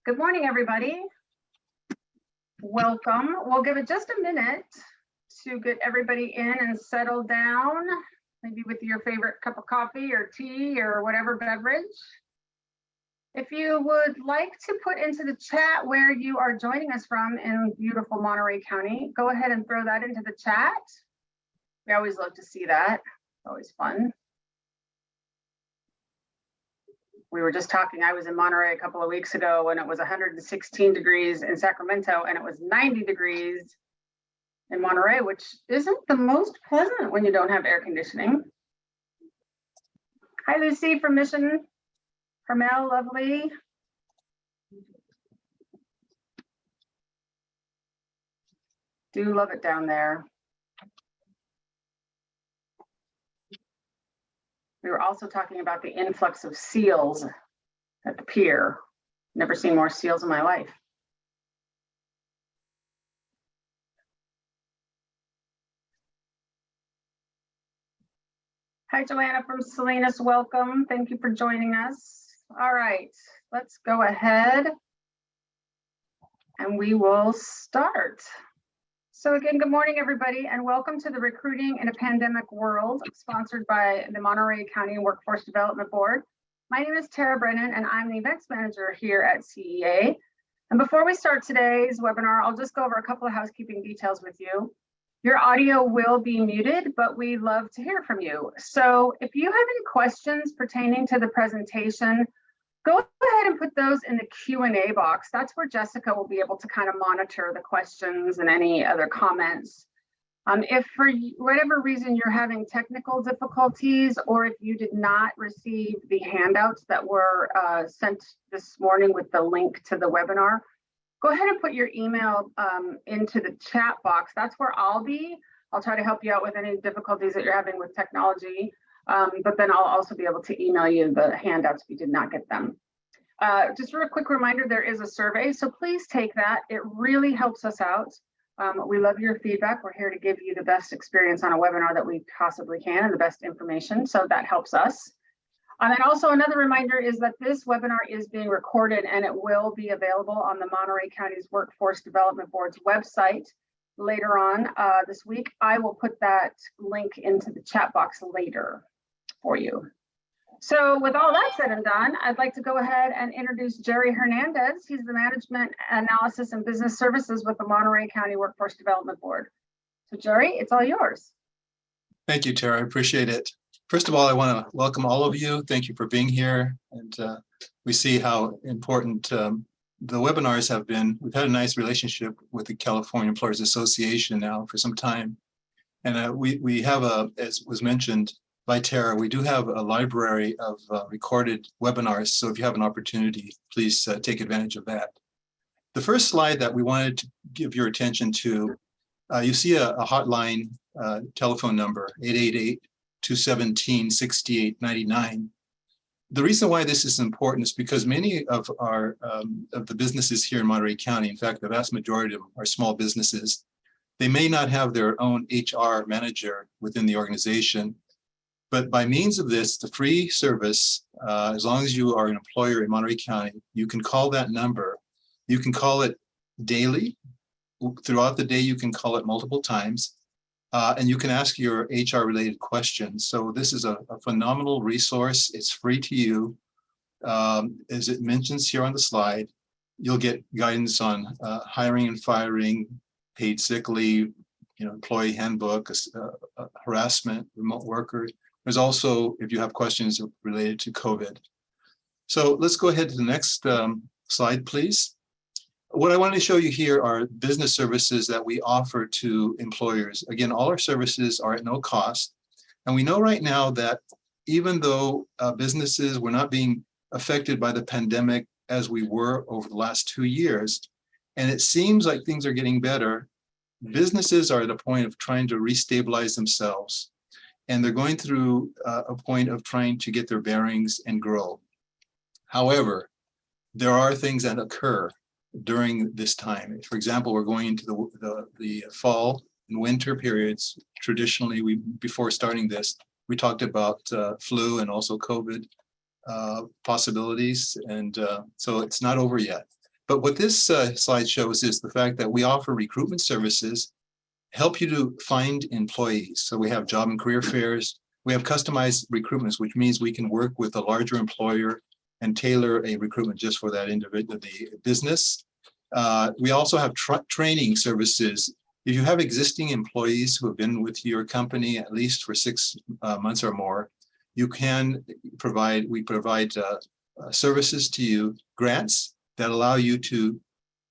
Good morning, everybody. Welcome. We'll give it just a minute to get everybody in and settle down, maybe with your favorite cup of coffee or tea or whatever beverage. If you would like to put into the chat where you are joining us from in beautiful Monterey County, go ahead and throw that into the chat. We always love to see that. Always fun. We were just talking, I was in Monterey a couple of weeks ago when it was 116 degrees in Sacramento and it was 90 degrees in Monterey, which isn't the most pleasant when you don't have air conditioning. Hi, Lucy from Mission. Carmel, lovely. Do love it down there. We were also talking about the influx of seals at the pier. Never seen more seals in my life. Hi, Joanna from Salinas, welcome. Thank you for joining us. All right, let's go ahead and we will start. So again, good morning, everybody, and welcome to the Recruiting in a Pandemic World, sponsored by the Monterey County Workforce Development Board. My name is Tara Brennan, and I'm the events manager here at CEA. And before we start today's webinar, I'll just go over a couple of housekeeping details with you. Your audio will be muted, but we love to hear from you. So if you have any questions pertaining to the presentation, go ahead and put those in the Q&A box. That's where Jessica will be able to kind of monitor the questions and any other comments. If for whatever reason you're having technical difficulties, or if you did not receive the handouts that were sent this morning with the link to the webinar, go ahead and put your email into the chat box. That's where I'll be. I'll try to help you out with any difficulties that you're having with technology. But then I'll also be able to email you the handouts if you did not get them. Just for a quick reminder, there is a survey, so please take that. It really helps us out. We love your feedback. We're here to give you the best experience on a webinar that we possibly can and the best information, so that helps us. And also another reminder is that this webinar is being recorded and it will be available on the Monterey County's Workforce Development Board's website later on this week. I will put that link into the chat box later for you. So with all that said and done, I'd like to go ahead and introduce Jerry Hernandez. He's the Management Analysis and Business Services with the Monterey County Workforce Development Board. So Jerry, it's all yours. Thank you, Tara. I appreciate it. First of all, I want to welcome all of you. Thank you for being here. And we see how important the webinars have been. We've had a nice relationship with the California Employers Association now for some time. And we have, as was mentioned by Tara, we do have a library of recorded webinars. So if you have an opportunity, please take advantage of that. The first slide that we wanted to give your attention to, you see a hotline telephone number, 888-217-6899. The reason why this is important is because many of our of the businesses here in Monterey County, in fact, the vast majority of them are small businesses. They may not have their own HR manager within the organization, but by means of this, the free service, as long as you are an employer in Monterey County, you can call that number. You can call it daily. Throughout the day, you can call it multiple times. And you can ask your HR related questions. So this is a phenomenal resource. It's free to you. As it mentions here on the slide, you'll get guidance on hiring and firing, paid sick leave, employee handbook, harassment, remote worker. There's also, if you have questions related to COVID. So let's go ahead to the next slide, please. What I wanted to show you here are business services that we offer to employers. Again, all our services are at no cost. And we know right now that even though businesses were not being affected by the pandemic as we were over the last 2 years, and it seems like things are getting better, businesses are at a point of trying to restabilize themselves. And they're going through a point of trying to get their bearings and grow. However, there are things that occur during this time. For example, we're going into the fall and winter periods. Traditionally, before starting this, we talked about flu and also COVID possibilities. And so it's not over yet. But what this slide shows is the fact that we offer recruitment services, help you to find employees. So we have job and career fairs. We have customized recruitments, which means we can work with a larger employer and tailor a recruitment just for that individual, the business. We also have training services. If you have existing employees who have been with your company at least for 6 months or more, you can provide, we provide services to you, grants that allow you to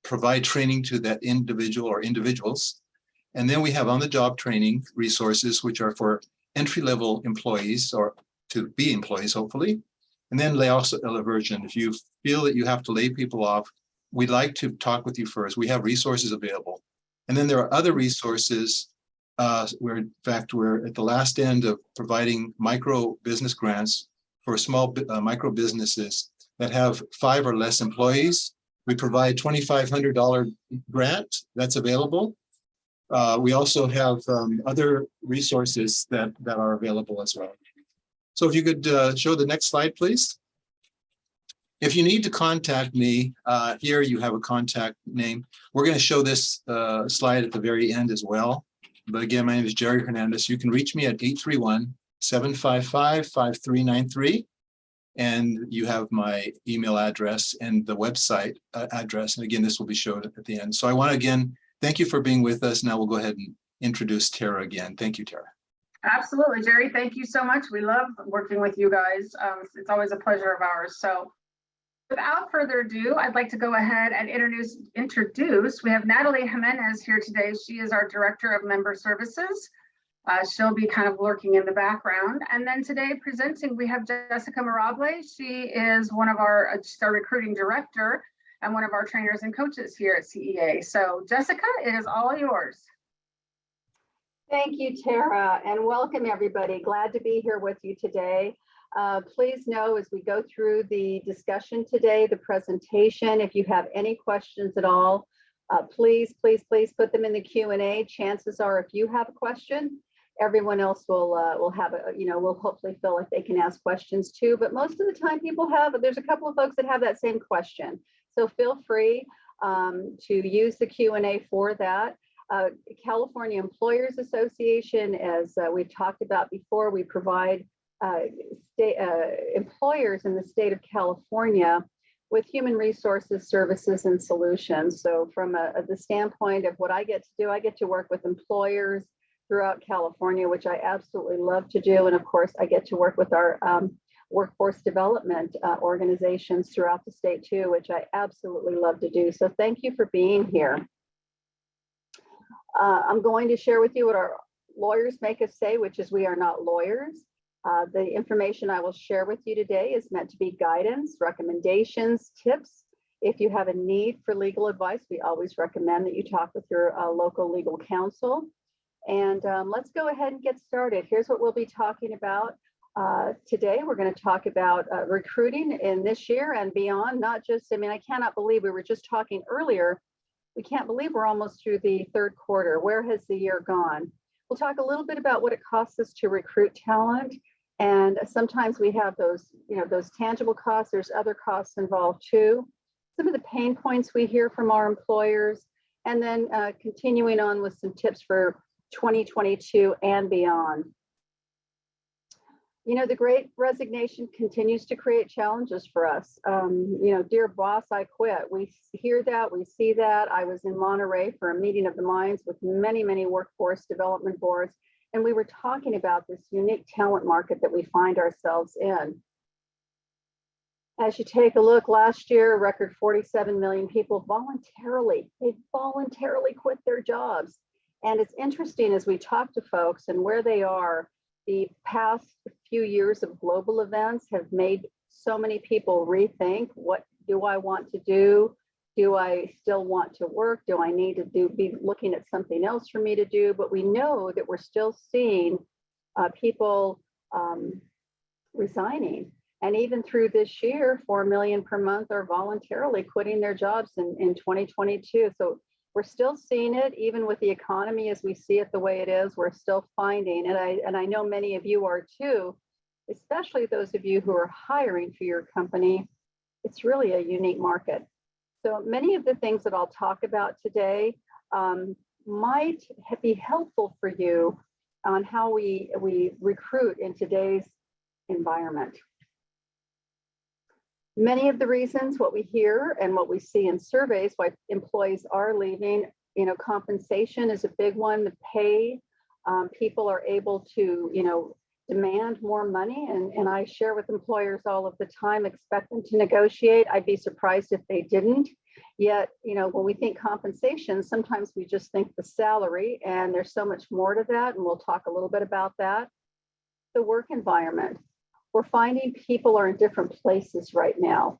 provide training to that individual or individuals. And then we have on-the-job training resources, which are for entry-level employees or to be employees, hopefully. And then layoffs aversion. If you feel that you have to lay people off, we'd like to talk with you first. We have resources available. And then there are other resources where, in fact, we're at the last end of providing micro business grants for small micro businesses that have 5 or less employees. We provide $2,500 grant that's available. We also have other resources that are available as well. So if you could show the next slide, please. If you need to contact me, here you have a contact name. We're going to show this slide at the very end as well. But again, my name is Jerry Hernandez. You can reach me at 831-755-5393. And you have my email address and the website address. And again, this will be shown at the end. So I want to again, thank you for being with us. Now we'll go ahead and introduce Tara again. Thank you, Tara. Absolutely, Jerry. Thank you so much. We love working with you guys. It's always a pleasure of ours. So without further ado, I'd like to go ahead and introduce. We have Natalie Hernandez here today. She is our Director of Member Services. She'll be kind of lurking in the background. And then today presenting, we have Jessica Mirable. She is one of our recruiting director and one of our trainers and coaches here at CEA. So Jessica, it is all yours. Thank you, Tara, and welcome everybody. Glad to be here with you today. Please know as we go through the discussion today, the presentation, if you have any questions at all, please put them in the Q&A. Chances are if you have a question, everyone else will have a, will hopefully feel like they can ask questions too. But most of the time people there's a couple of folks that have that same question. So feel free to use the Q&A for that. California Employers Association, as we've talked about before, we provide employers in the state of California with human resources, services, and solutions. So from the standpoint of what I get to do, I get to work with employers throughout California, which I absolutely love to do. And of course, I get to work with our workforce development organizations throughout the state too, which I absolutely love to do. So thank you for being here. I'm going to share with you what our lawyers make us say, which is we are not lawyers. The information I will share with you today is meant to be guidance, recommendations, tips. If you have a need for legal advice, we always recommend that you talk with your local legal counsel. And let's go ahead and get started. Here's what we'll be talking about today. We're going to talk about recruiting in this year and beyond, not just, I cannot believe we were just talking earlier. We can't believe we're almost through the third quarter. Where has the year gone? We'll talk a little bit about what it costs us to recruit talent. And sometimes we have those, those tangible costs. There's other costs involved too. Some of the pain points we hear from our employers, and then continuing on with some tips for 2022 and beyond. The Great Resignation continues to create challenges for us. Dear boss, I quit. We hear that, we see that. I was in Monterey for a meeting of the minds with many workforce development boards, and we were talking about this unique talent market that we find ourselves in. As you take a look, last year, a record 47 million people voluntarily quit their jobs. And it's interesting as we talk to folks and where they are, the past few years of global events have made so many people rethink, what do I want to do? Do I still want to work? Do I need to be looking at something else for me to do? But we know that we're still seeing people resigning. And even through this year, 4 million per month are voluntarily quitting their jobs in 2022. So we're still seeing it, even with the economy as we see it the way it is. We're still finding, and I know many of you are too, especially those of you who are hiring for your company. It's really a unique market. So many of the things that I'll talk about today might be helpful for you on how we recruit in today's environment. Many of the reasons, what we hear and what we see in surveys, why employees are leaving, compensation is a big one. The pay, people are able to, demand more money. And I share with employers all of the time, expect them to negotiate. I'd be surprised if they didn't. Yet, when we think compensation, sometimes we just think the salary, and there's so much more to that. And we'll talk a little bit about that. The work environment. We're finding people are in different places right now.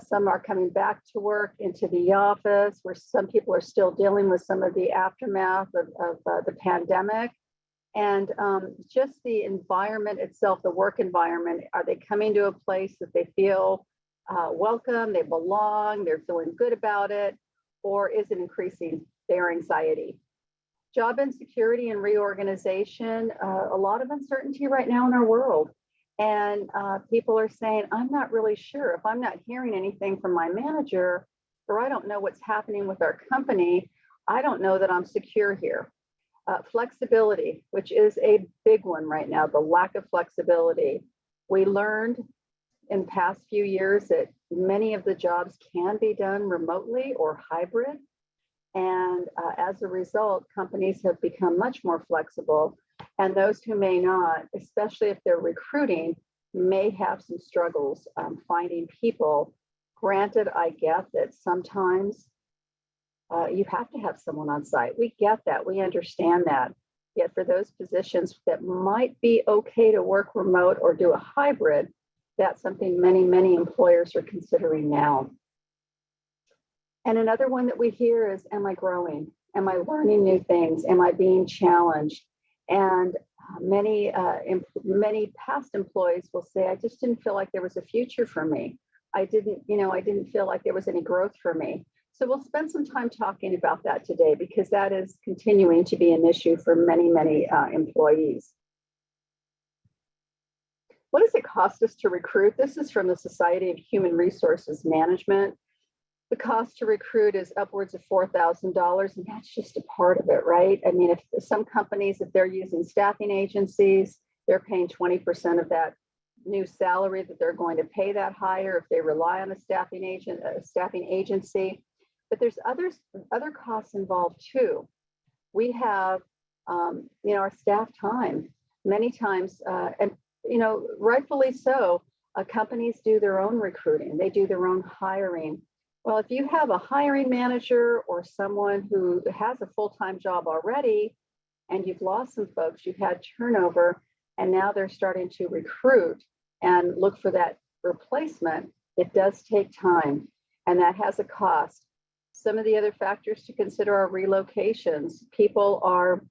Some are coming back to work into the office, where some people are still dealing with some of the aftermath of the pandemic. And just the environment itself, the work environment, are they coming to a place that they feel welcome, they belong, they're feeling good about it, or is it increasing their anxiety? Job insecurity and reorganization, a lot of uncertainty right now in our world. And people are saying, I'm not really sure. If I'm not hearing anything from my manager, or I don't know what's happening with our company, I don't know that I'm secure here. Flexibility, which is a big one right now, the lack of flexibility. We learned in the past few years that many of the jobs can be done remotely or hybrid. And as a result, companies have become much more flexible. And those who may not, especially if they're recruiting, may have some struggles finding people. Granted, I get that sometimes you have to have someone on site. We get that, we understand that. Yet for those positions that might be okay to work remote or do a hybrid, that's something many, many employers are considering now. And another one that we hear is, am I growing? Am I learning new things? Am I being challenged? And many past employees will say, I just didn't feel like there was a future for me. I didn't feel like there was any growth for me. So we'll spend some time talking about that today, because that is continuing to be an issue for many, many employees. What does it cost us to recruit? This is from the Society of Human Resources Management. The cost to recruit is upwards of $4,000, and that's just a part of it, right? I mean, if some companies, if they're using staffing agencies, they're paying 20% of that new salary that they're going to pay that hire if they rely on a staffing agency. But there's other costs involved too. We have, our staff time. Many times, and rightfully so, companies do their own recruiting. They do their own hiring. Well, if you have a hiring manager or someone who has a full-time job already, and you've lost some folks, you've had turnover, and now they're starting to recruit and look for that replacement, it does take time, and that has a cost. Some of the other factors to consider are relocations. People are,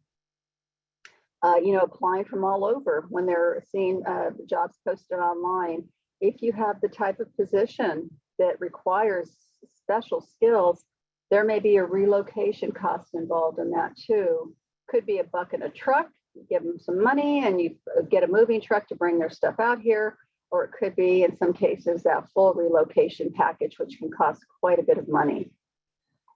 applying from all over when they're seeing jobs posted online. If you have the type of position that requires special skills, there may be a relocation cost involved in that too. Could be a buck in a truck, you give them some money and you get a moving truck to bring their stuff out here, or it could be, in some cases, that full relocation package, which can cost quite a bit of money.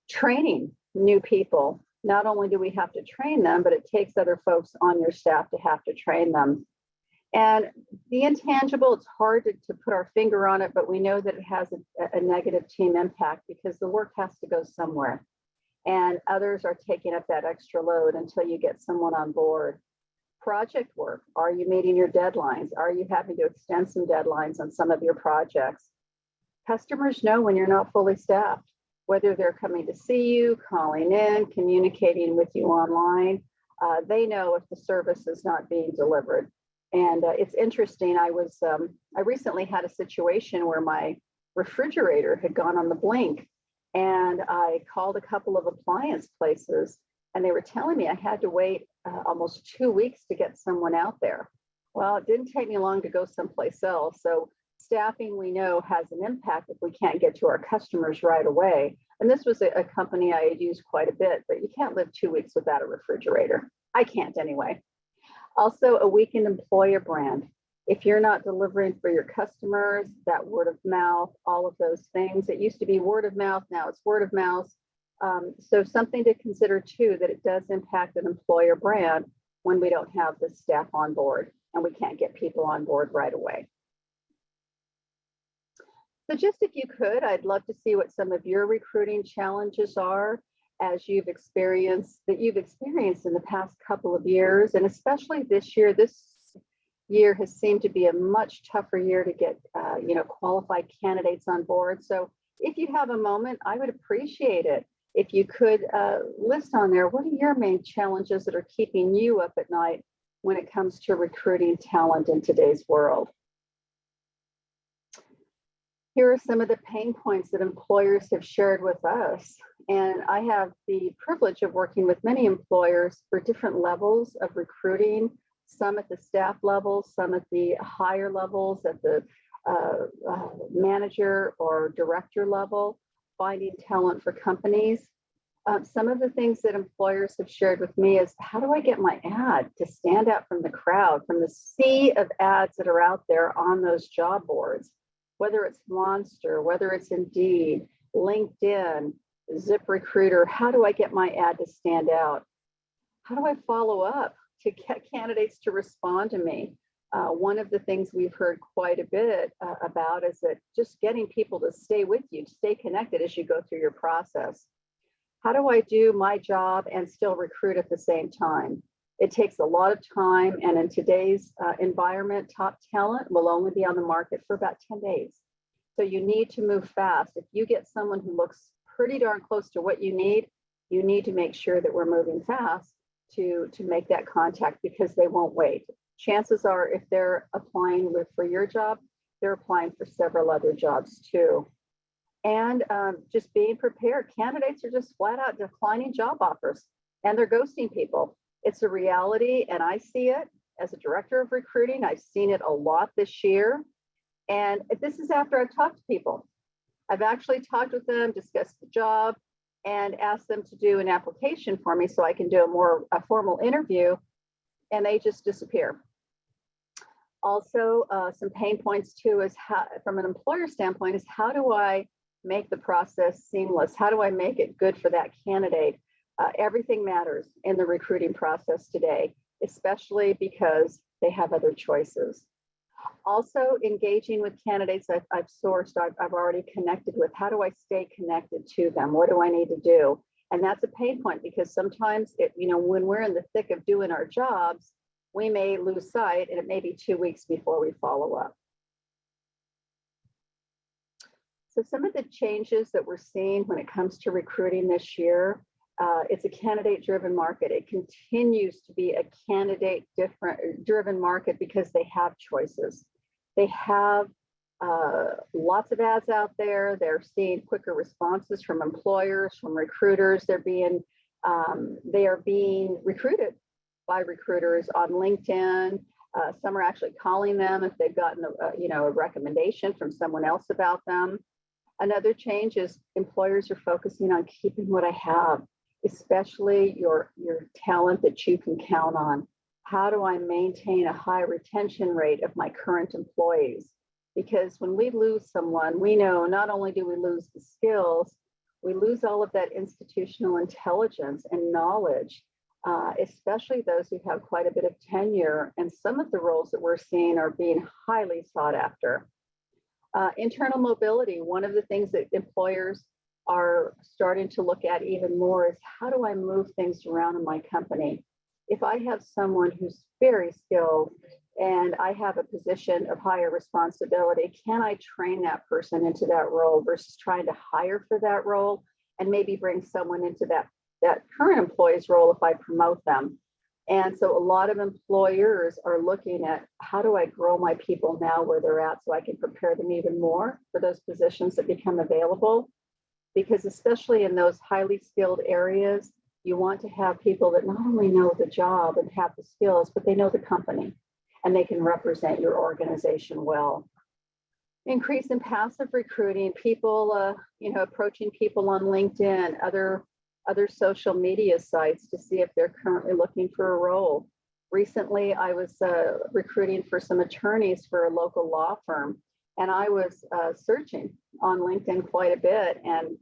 Training new people. Not only do we have to train them, but it takes other folks on your staff to have to train them. And the intangible, it's hard to put our finger on it, but we know that it has a negative team impact because the work has to go somewhere. And others are taking up that extra load until you get someone on board. Project work. Are you meeting your deadlines? Are you having to extend some deadlines on some of your projects? Customers know when you're not fully staffed, whether they're coming to see you, calling in, communicating with you online. They know if the service is not being delivered. And it's interesting. I recently had a situation where my refrigerator had gone on the blink, and I called a couple of appliance places, and they were telling me I had to wait almost 2 weeks to get someone out there. Well, it didn't take me long to go someplace else. So staffing, we know, has an impact if we can't get to our customers right away. And this was a company I had used quite a bit, but you can't live 2 weeks without a refrigerator. I can't anyway. Also, a weakened employer brand. If you're not delivering for your customers, that word of mouth, all of those things. It used to be word of mouth, now it's word of mouth. So something to consider too, that it does impact an employer brand when we don't have the staff on board and we can't get people on board right away. So just if you could, I'd love to see what some of your recruiting challenges are as you've experienced in the past couple of years, and especially this year. This year has seemed to be a much tougher year to get qualified candidates on board. So if you have a moment, I would appreciate it if you could list on there, what are your main challenges that are keeping you up at night when it comes to recruiting talent in today's world? Here are some of the pain points that employers have shared with us. And I have the privilege of working with many employers for different levels of recruiting, some at the staff level, some at the higher levels, at the manager or director level, finding talent for companies. Some of the things that employers have shared with me is, how do I get my ad to stand out from the crowd, from the sea of ads that are out there on those job boards? Whether it's Monster, whether it's Indeed, LinkedIn, ZipRecruiter, how do I get my ad to stand out? How do I follow up to get candidates to respond to me? One of the things we've heard quite a bit about is that just getting people to stay with you, to stay connected as you go through your process. How do I do my job and still recruit at the same time? It takes a lot of time, and in today's environment, top talent will only be on the market for about 10 days. So you need to move fast. If you get someone who looks pretty darn close to what you need to make sure that we're moving fast to make that contact, because they won't wait. Chances are, if they're applying for your job, they're applying for several other jobs too. And just being prepared. Candidates are just flat out declining job offers, and they're ghosting people. It's a reality, and I see it as a director of recruiting. I've seen it a lot this year. And this is after I've talked to people. I've actually talked with them, discussed the job, and asked them to do an application for me so I can do a formal interview, and they just disappear. Also, some pain points too is how, from an employer standpoint, is how do I make the process seamless? How do I make it good for that candidate? Everything matters in the recruiting process today, especially because they have other choices. Also, engaging with candidates I've sourced, I've already connected with. How do I stay connected to them? What do I need to do? And that's a pain point, because sometimes, when we're in the thick of doing our jobs, we may lose sight, and it may be 2 weeks before we follow up. So some of the changes that we're seeing when it comes to recruiting this year, it's a candidate-driven market. It continues to be a candidate-driven market because they have choices. They have lots of ads out there. They're seeing quicker responses from employers, from recruiters. They are being recruited by recruiters on LinkedIn. Some are actually calling them if they've gotten a recommendation from someone else about them. Another change is employers are focusing on keeping what I have, especially your talent that you can count on. How do I maintain a high retention rate of my current employees? Because when we lose someone, we know not only do we lose the skills, we lose all of that institutional intelligence and knowledge, especially those who have quite a bit of tenure. And some of the roles that we're seeing are being highly sought after. Internal mobility, one of the things that employers are starting to look at even more is, how do I move things around in my company? If I have someone who's very skilled and I have a position of higher responsibility, can I train that person into that role versus trying to hire for that role and maybe bring someone into that current employee's role if I promote them? And so a lot of employers are looking at, how do I grow my people now where they're at so I can prepare them even more for those positions that become available? Because especially in those highly skilled areas, you want to have people that not only know the job and have the skills, but they know the company and they can represent your organization well. Increase in passive recruiting, people, approaching people on LinkedIn, other social media sites to see if they're currently looking for a role. Recently, I was recruiting for some attorneys for a local law firm, and I was searching on LinkedIn quite a bit, and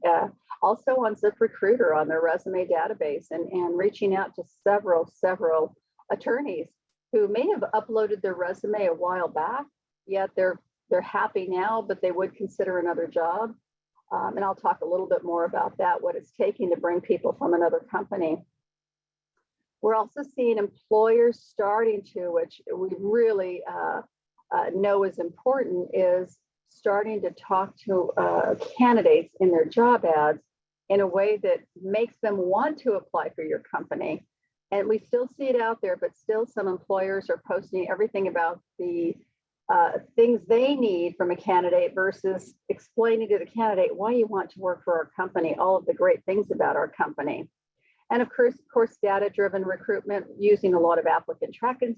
also on ZipRecruiter on their resume database, and reaching out to several attorneys who may have uploaded their resume a while back, yet they're happy now, but they would consider another job. And I'll talk a little bit more about that, what it's taking to bring people from another company. We're also seeing employers starting to, which we really know is important, is starting to talk to candidates in their job ads in a way that makes them want to apply for your company. And we still see it out there, but still some employers are posting everything about the things they need from a candidate versus explaining to the candidate why you want to work for our company, all of the great things about our company. And of course, data-driven recruitment using a lot of applicant tracking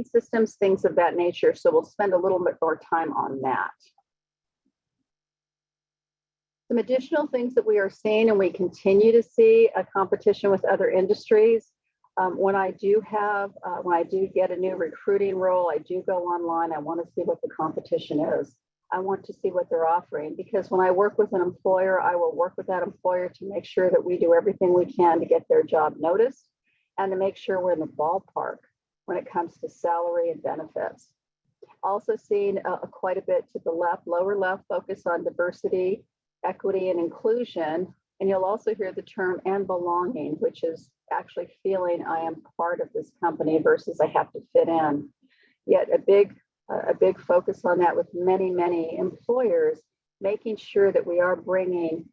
systems, things of that nature. So we'll spend a little bit more time on that. Some additional things that we are seeing, and we continue to see a competition with other industries. When I do get a new recruiting role, I do go online. I want to see what the competition is. I want to see what they're offering, because when I work with an employer, I will work with that employer to make sure that we do everything we can to get their job noticed and to make sure we're in the ballpark when it comes to salary and benefits. Also seeing quite a bit to the left, lower left, focus on diversity, equity, and inclusion. And you'll also hear the term "and belonging," which is actually feeling I am part of this company versus I have to fit in. Yet a big focus on that with many employers, making sure that we are bringing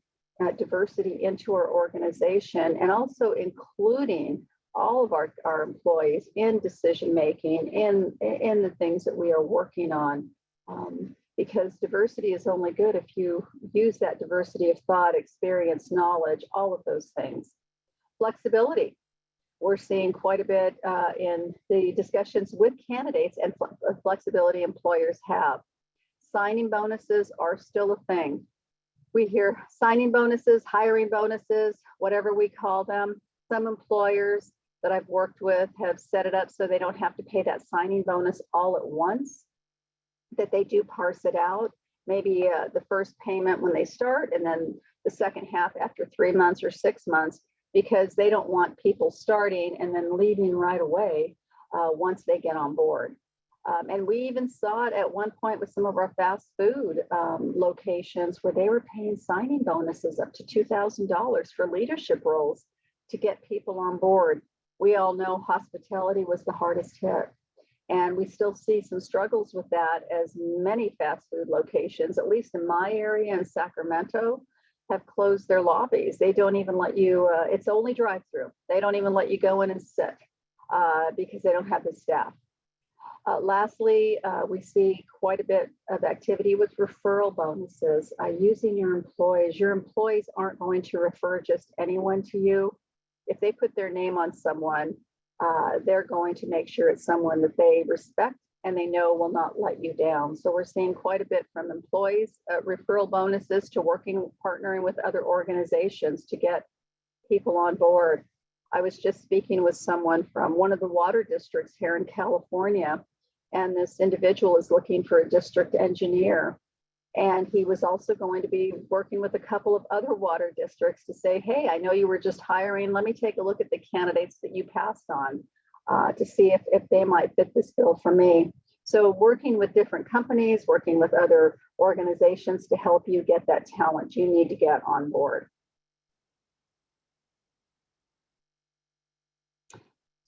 diversity into our organization, and also including all of our employees in decision making, in the things that we are working on. Because diversity is only good if you use that diversity of thought, experience, knowledge, all of those things. Flexibility. We're seeing quite a bit in the discussions with candidates, and flexibility employers have. Signing bonuses are still a thing. We hear signing bonuses, hiring bonuses, whatever we call them. Some employers that I've worked with have set it up so they don't have to pay that signing bonus all at once, that they do parse it out, maybe the first payment when they start, and then the second half after 3 months or 6 months, because they don't want people starting and then leaving right away once they get on board. And we even saw it at one point with some of our fast food locations where they were paying signing bonuses up to $2,000 for leadership roles to get people on board. We all know hospitality was the hardest hit. And we still see some struggles with that, as many fast food locations, at least in my area in Sacramento, have closed their lobbies. They don't even let you, it's only drive-through. They don't even let you go in and sit because they don't have the staff. Lastly, we see quite a bit of activity with referral bonuses, using your employees. Your employees aren't going to refer just anyone to you. If they put their name on someone, they're going to make sure it's someone that they respect and they know will not let you down. So we're seeing quite a bit from employees, referral bonuses, to partnering with other organizations to get people on board. I was just speaking with someone from one of the water districts here in California, and this individual is looking for a district engineer. And he was also going to be working with a couple of other water districts to say, hey, I know you were just hiring. Let me take a look at the candidates that you passed on to see if they might fit this bill for me. So working with different companies, working with other organizations to help you get that talent you need to get on board.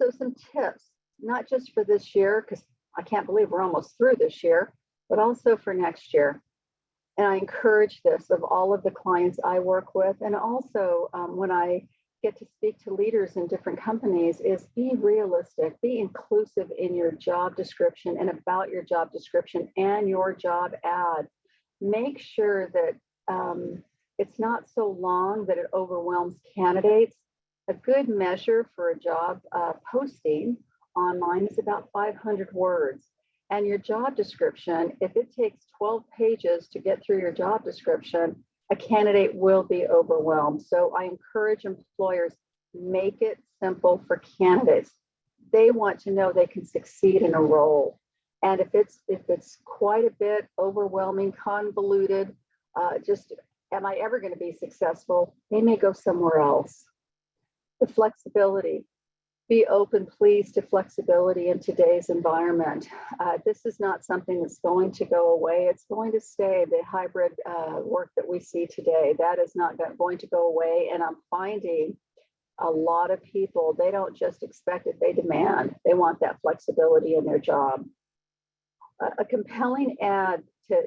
So some tips, not just for this year, because I can't believe we're almost through this year, but also for next year. And I encourage this of all of the clients I work with, and also when I get to speak to leaders in different companies, is be realistic, be inclusive in your job description and about your job description and your job ad. Make sure that it's not so long that it overwhelms candidates. A good measure for a job posting online is about 500 words. And your job description, if it takes 12 pages to get through your job description, a candidate will be overwhelmed. So I encourage employers, make it simple for candidates. they want to know they can succeed in a role. And if it's quite a bit overwhelming, convoluted, just am I ever going to be successful? They may go somewhere else. The flexibility. Be open, please, to flexibility in today's environment. This is not something that's going to go away. It's going to stay. The hybrid work that we see today, that is not going to go away. And I'm finding a lot of people, they don't just expect it, they demand. They want that flexibility in their job. A compelling ad to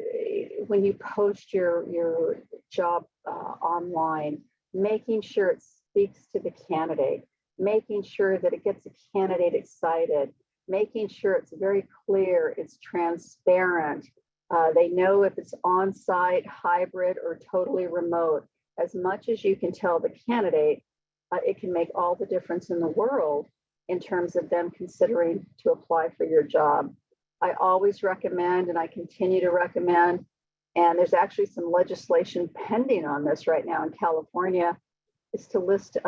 when you post your job online, making sure it speaks to the candidate, making sure that it gets a candidate excited, making sure it's very clear, it's transparent. They know if it's on-site, hybrid, or totally remote. As much as you can tell the candidate, it can make all the difference in the world in terms of them considering to apply for your job. I always recommend, and I continue to recommend, and there's actually some legislation pending on this right now in California, is to list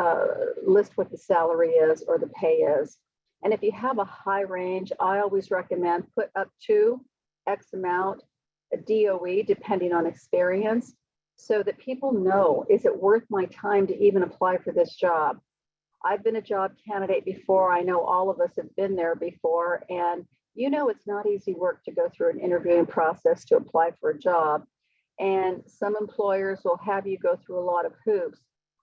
what the salary is or the pay is. And if you have a high range, I always recommend put up to X amount, a DOE, depending on experience, so that people know, is it worth my time to even apply for this job? I've been a job candidate before. I know all of us have been there before. And you know, it's not easy work to go through an interviewing process to apply for a job. And some employers will have you go through a lot of hoops.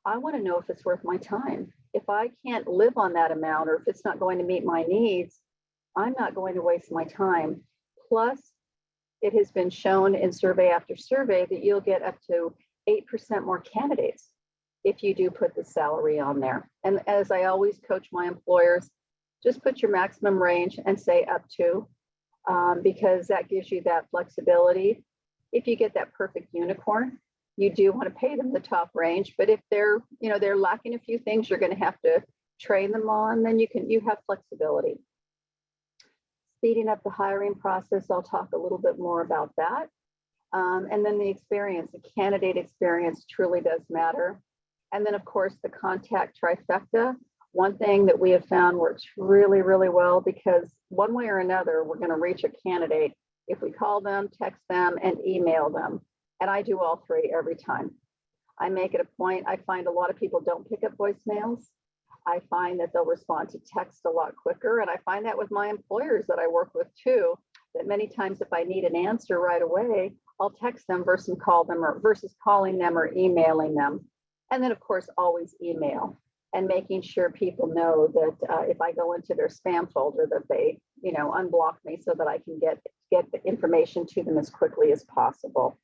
I want to know if it's worth my time. If I can't live on that amount, or if it's not going to meet my needs, I'm not going to waste my time. Plus, it has been shown in survey after survey that you'll get up to 8% more candidates if you do put the salary on there. And as I always coach my employers, just put your maximum range and say up to, because that gives you that flexibility. If you get that perfect unicorn, you do want to pay them the top range. But if they're lacking a few things you're going to have to train them on, then you have flexibility. Speeding up the hiring process, I'll talk a little bit more about that. And then the experience, the candidate experience truly does matter. And then, of course, the contact trifecta. One thing that we have found works really, really well, because one way or another, we're going to reach a candidate if we call them, text them, and email them. And I do all three every time. I make it a point. I find a lot of people don't pick up voicemails. I find that they'll respond to text a lot quicker. And I find that with my employers that I work with too, that many times if I need an answer right away, I'll text them versus calling them or emailing them. And then, of course, always email, and making sure people know that if I go into their spam folder, that they, unblock me so that I can get the information to them as quickly as possible.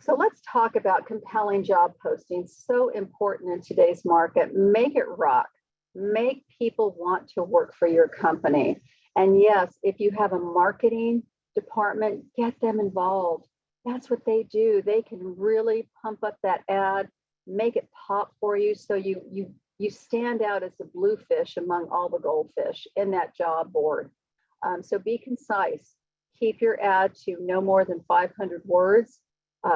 So let's talk about compelling job postings. So important in today's market. Make it rock. Make people want to work for your company. And yes, if you have a marketing department, get them involved. That's what they do. They can really pump up that ad, make it pop for you, so you stand out as the blue fish among all the goldfish in that job board. So be concise. Keep your ad to no more than 500 words.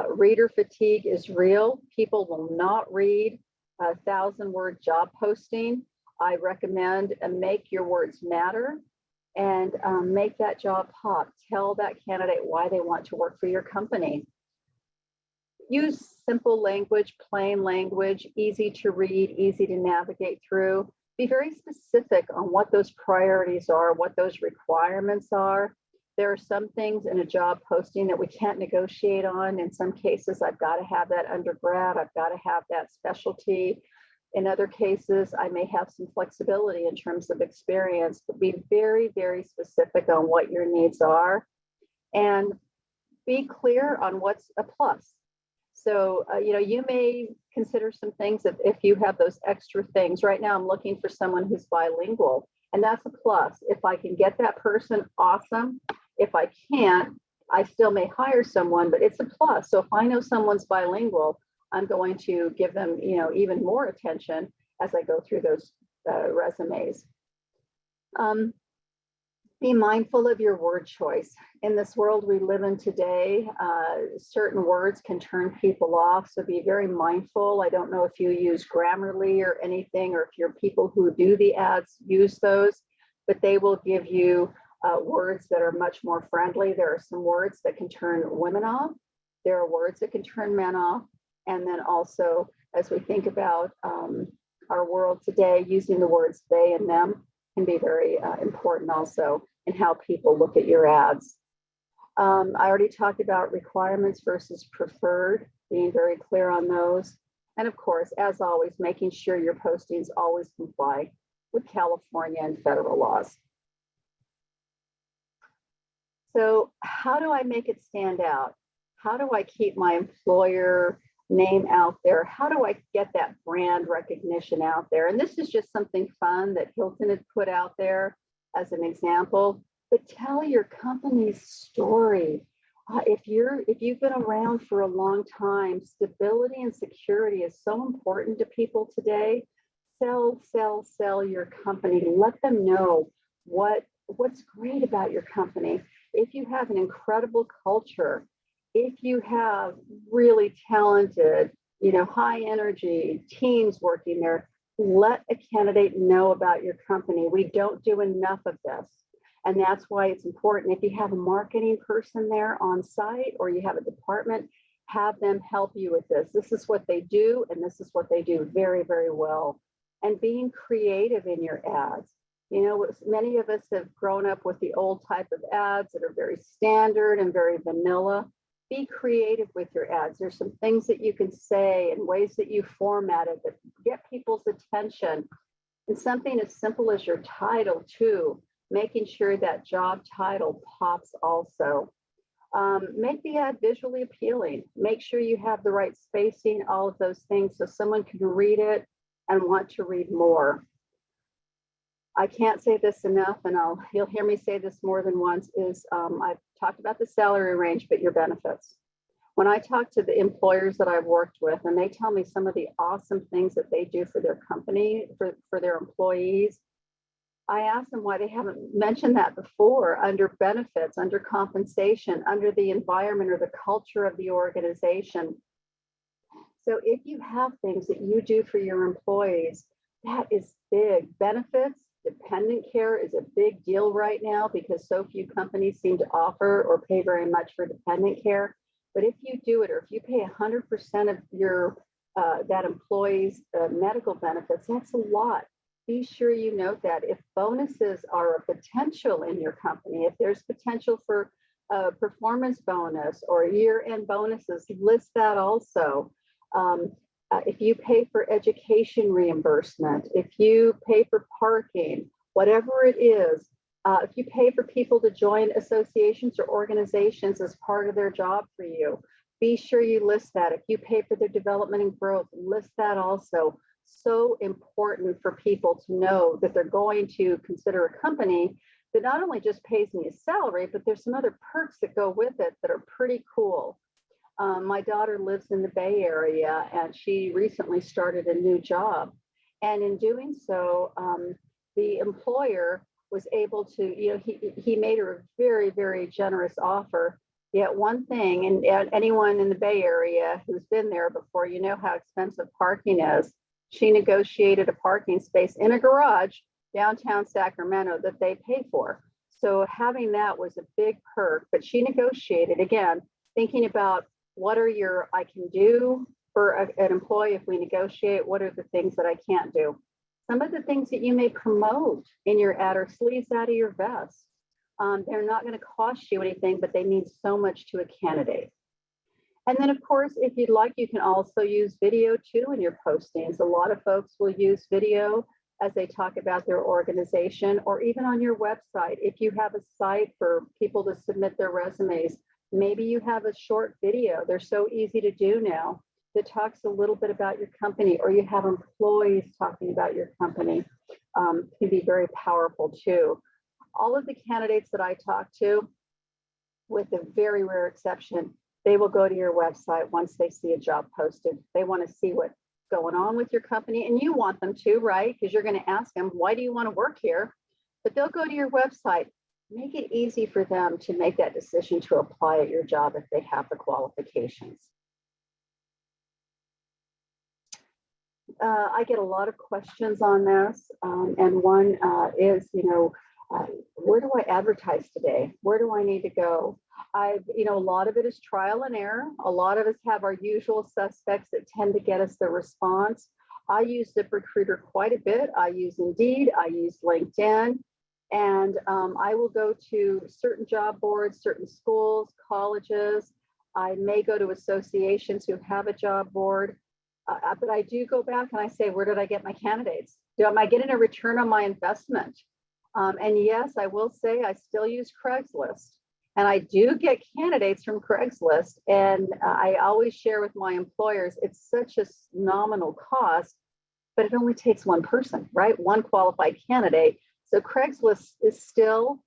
Reader fatigue is real. People will not read a 1,000-word job posting. I recommend make your words matter and make that job pop. Tell that candidate why they want to work for your company. Use simple language, plain language, easy to read, easy to navigate through. Be very specific on what those priorities are, what those requirements are. There are some things in a job posting that we can't negotiate on. In some cases, I've got to have that undergrad. I've got to have that specialty. In other cases, I may have some flexibility in terms of experience, but be very, very specific on what your needs are and be clear on what's a plus. So, you may consider some things if you have those extra things. Right now, I'm looking for someone who's bilingual, and that's a plus. If I can get that person, awesome. If I can't, I still may hire someone, but it's a plus. So if I know someone's bilingual, I'm going to give them, even more attention as I go through those resumes. Be mindful of your word choice. In this world we live in today, certain words can turn people off, so be very mindful. I don't know if you use Grammarly or anything, or if your people who do the ads use those, but they will give you words that are much more friendly. There are some words that can turn women off. There are words that can turn men off. And then also, as we think about our world today, using the words they and them can be very important also in how people look at your ads. I already talked about requirements versus preferred, being very clear on those. And of course, as always, making sure your postings always comply with California and federal laws. So how do I make it stand out? How do I keep my employer name out there? How do I get that brand recognition out there? And this is just something fun that Hilton had put out there as an example, but tell your company's story. If you've been around for a long time, stability and security is so important to people today. Sell your company. Let them know what's great about your company. If you have an incredible culture, if you have really talented, high energy teams working there, let a candidate know about your company. We don't do enough of this. And that's why it's important. If you have a marketing person there on site, or you have a department, have them help you with this. This is what they do, and this is what they do very, very well. And being creative in your ads. Many of us have grown up with the old type of ads that are very standard and very vanilla. Be creative with your ads. There's some things that you can say and ways that you format it that get people's attention. And something as simple as your title too, making sure that job title pops also. Make the ad visually appealing. Make sure you have the right spacing, all of those things, so someone can read it and want to read more. I can't say this enough, and you'll hear me say this more than once, is I've talked about the salary range, but your benefits. When I talk to the employers that I've worked with, and they tell me some of the awesome things that they do for their company, for their employees, I ask them why they haven't mentioned that before under benefits, under compensation, under the environment or the culture of the organization. So if you have things that you do for your employees, that is big. Benefits, dependent care is a big deal right now because so few companies seem to offer or pay very much for dependent care. But if you do it, or if you pay 100% of your that employee's medical benefits, that's a lot. Be sure you note that. If bonuses are a potential in your company, if there's potential for a performance bonus or year-end bonuses, list that also. If you pay for education reimbursement, if you pay for parking, whatever it is, if you pay for people to join associations or organizations as part of their job for you, be sure you list that. If you pay for their development and growth, list that also. So important for people to know that they're going to consider a company that not only just pays me a salary, but there's some other perks that go with it that are pretty cool. My daughter lives in the Bay Area, and she recently started a new job. And in doing so, the employer was able to, he made her a very, very generous offer. Yet one thing, and anyone in the Bay Area who's been there before, you know how expensive parking is. She negotiated a parking space in a garage downtown Sacramento that they pay for. So having that was a big perk, but she negotiated, again, thinking about what are I can do for an employee if we negotiate, what are the things that I can't do? Some of the things that you may promote in your ad are sleeves out of your vest. They're not going to cost you anything, but they mean so much to a candidate. And then, of course, if you'd like, you can also use video too in your postings. A lot of folks will use video as they talk about their organization, or even on your website. If you have a site for people to submit their resumes, maybe you have a short video. They're so easy to do now that talks a little bit about your company, or you have employees talking about your company. Can be very powerful too. All of the candidates that I talk to, with a very rare exception, they will go to your website once they see a job posted. They want to see what's going on with your company, and you want them to, right? Because you're going to ask them, why do you want to work here? But they'll go to your website. make it easy for them to make that decision to apply at your job if they have the qualifications. I get a lot of questions on this, and one is, where do I advertise today? Where do I need to go? A lot of it is trial and error. A lot of us have our usual suspects that tend to get us the response. I use ZipRecruiter quite a bit. I use Indeed, I use LinkedIn, and I will go to certain job boards, certain schools, colleges. I may go to associations who have a job board. But I do go back and I say, where did I get my candidates? Am I getting a return on my investment? And yes, I will say I still use Craigslist. And I do get candidates from Craigslist. And I always share with my employers, it's such a nominal cost, but it only takes one person, right? One qualified candidate. So Craigslist is still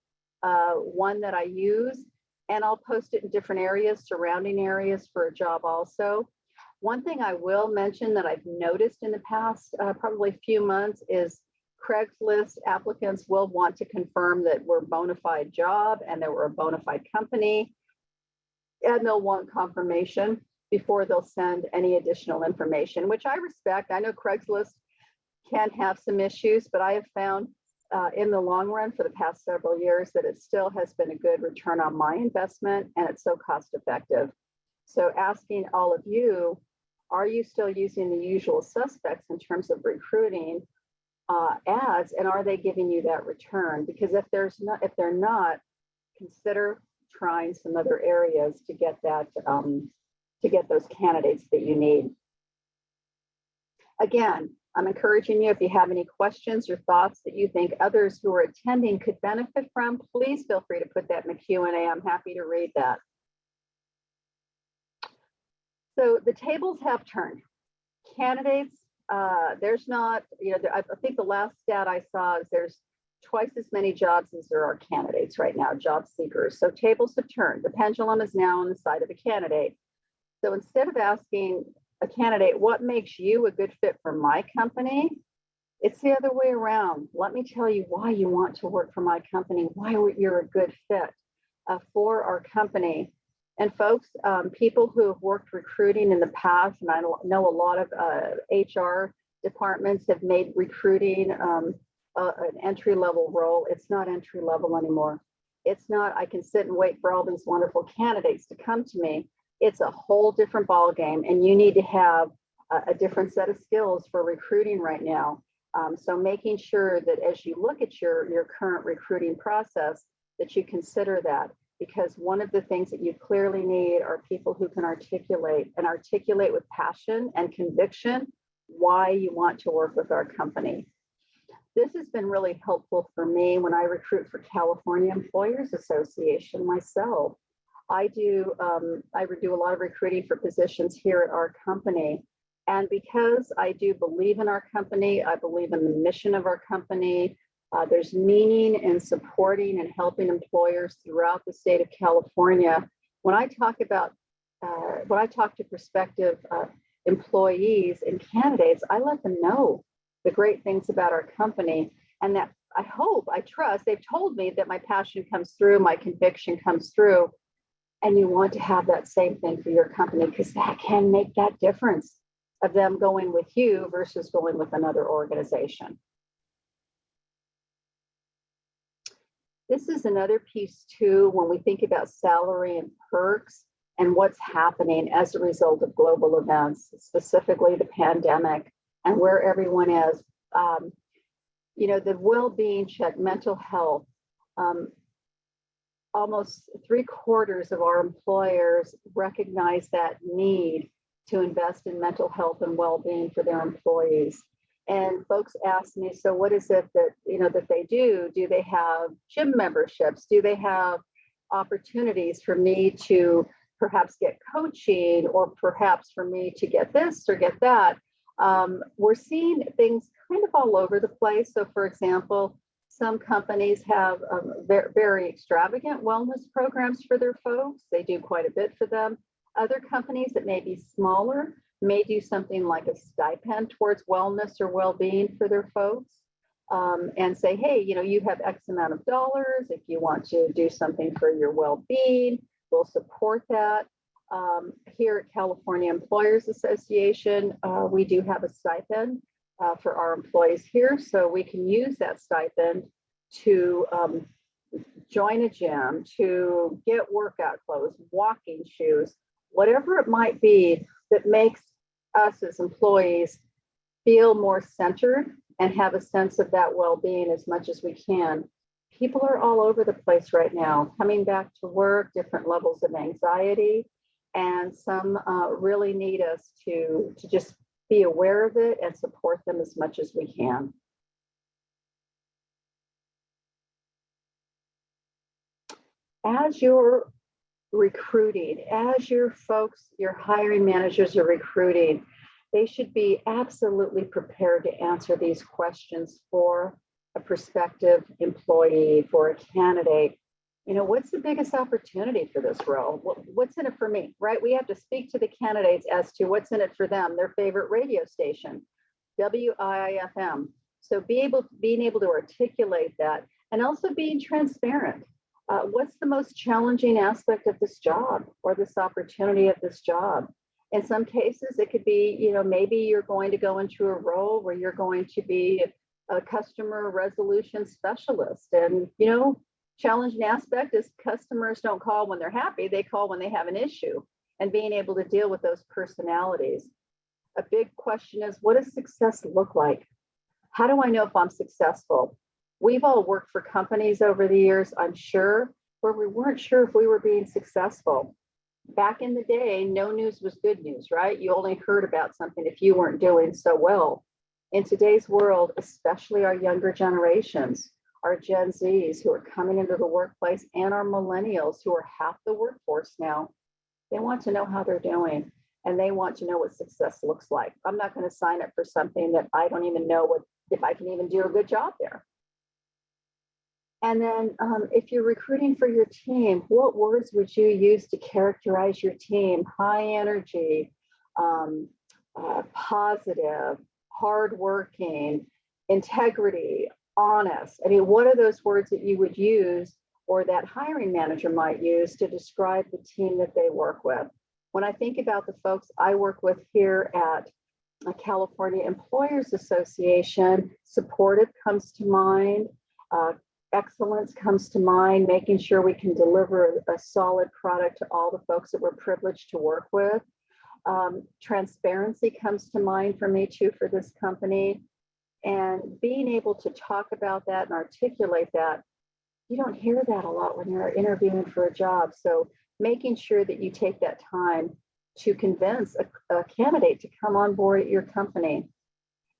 one that I use. And I'll post it in different areas, surrounding areas for a job also. One thing I will mention that I've noticed in the past, probably a few months, is Craigslist applicants will want to confirm that we're a bona fide job and that we're a bona fide company, and they'll want confirmation before they'll send any additional information, which I respect. I know Craigslist can have some issues, but I have found in the long run for the past several years that it still has been a good return on my investment, and it's so cost effective. So asking all of you, are you still using the usual suspects in terms of recruiting ads, and are they giving you that return? Because if they're not, consider trying some other areas to get that to get those candidates that you need. Again, I'm encouraging you, if you have any questions or thoughts that you think others who are attending could benefit from, please feel free to put that in the Q&A. I'm happy to read that. So the tables have turned. Candidates, there's not, I think the last stat I saw is there's twice as many jobs as there are candidates right now, job seekers. So tables have turned. The pendulum is now on the side of the candidate. So instead of asking a candidate, what makes you a good fit for my company? It's the other way around. Let me tell you why you want to work for my company, why you're a good fit for our company. And folks, people who have worked recruiting in the past, and I know a lot of HR departments have made recruiting an entry-level role. It's not entry-level anymore. It's not, I can sit and wait for all these wonderful candidates to come to me. It's a whole different ballgame, and you need to have a different set of skills for recruiting right now. So making sure that as you look at your current recruiting process, that you consider that. Because one of the things that you clearly need are people who can articulate with passion and conviction why you want to work with our company. This has been really helpful for me when I recruit for California Employers Association myself. I do a lot of recruiting for positions here at our company. And because I do believe in our company, I believe in the mission of our company, there's meaning in supporting and helping employers throughout the state of California. When I talk to prospective employees and candidates, I let them know the great things about our company, and that I trust, they've told me that my passion comes through, my conviction comes through, and you want to have that same thing for your company, because that can make that difference of them going with you versus going with another organization. This is another piece too, when we think about salary and perks and what's happening as a result of global events, specifically the pandemic and where everyone is. The well-being check, mental health, almost 3/4 of our employers recognize that need to invest in mental health and well-being for their employees. And folks ask me, so what is it that, that they do? Do they have gym memberships? Do they have opportunities for me to perhaps get coaching, or perhaps for me to get this or get that? We're seeing things kind of all over the place. So for example, some companies have very extravagant wellness programs for their folks. They do quite a bit for them. Other companies that may be smaller may do something like a stipend towards wellness or well-being for their folks. and say, hey, you have X amount of dollars. If you want to do something for your well-being, we'll support that. Here at California Employers Association, we do have a stipend for our employees here. So we can use that stipend to join a gym, to get workout clothes, walking shoes, whatever it might be that makes us as employees feel more centered and have a sense of that well-being as much as we can. People are all over the place right now, coming back to work, different levels of anxiety, and some really need us to just be aware of it and support them as much as we can. As you're recruiting, as your folks, your hiring managers are recruiting, they should be absolutely prepared to answer these questions for a prospective employee, for a candidate. What's the biggest opportunity for this role? What's in it for me, right? We have to speak to the candidates as to what's in it for them, their favorite radio station, WIIFM. So being able to articulate that, and also being transparent. What's the most challenging aspect of this job or this opportunity of this job? In some cases, it could be, maybe you're going to go into a role where you're going to be a customer resolution specialist. And, challenging aspect is customers don't call when they're happy, they call when they have an issue, and being able to deal with those personalities. A big question is, what does success look like? How do I know if I'm successful? We've all worked for companies over the years, I'm sure, where we weren't sure if we were being successful. Back in the day, no news was good news, right? You only heard about something if you weren't doing so well. In today's world, especially our younger generations, our Gen Zs who are coming into the workplace, and our millennials who are half the workforce now, they want to know how they're doing, and they want to know what success looks like. I'm not going to sign up for something that I don't even know if I can even do a good job there. And then if you're recruiting for your team, what words would you use to characterize your team? High energy, positive, hardworking, integrity, honest. I mean, what are those words that you would use or that hiring manager might use to describe the team that they work with? When I think about the folks I work with here at California Employers Association, supportive comes to mind. Excellence comes to mind, making sure we can deliver a solid product to all the folks that we're privileged to work with. Transparency comes to mind for me too for this company. And being able to talk about that and articulate that, you don't hear that a lot when you're interviewing for a job. So making sure that you take that time to convince a candidate to come on board at your company.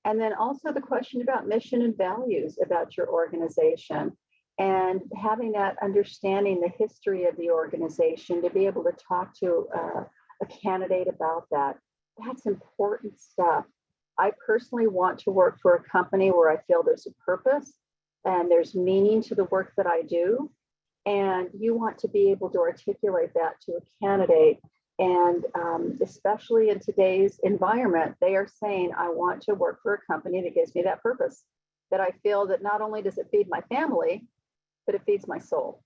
And then also the question about mission and values about your organization, and having that understanding the history of the organization to be able to talk to a candidate about that. That's important stuff. I personally want to work for a company where I feel there's a purpose and there's meaning to the work that I do. And you want to be able to articulate that to a candidate. And especially in today's environment, they are saying, I want to work for a company that gives me that purpose, that I feel that not only does it feed my family, but it feeds my soul.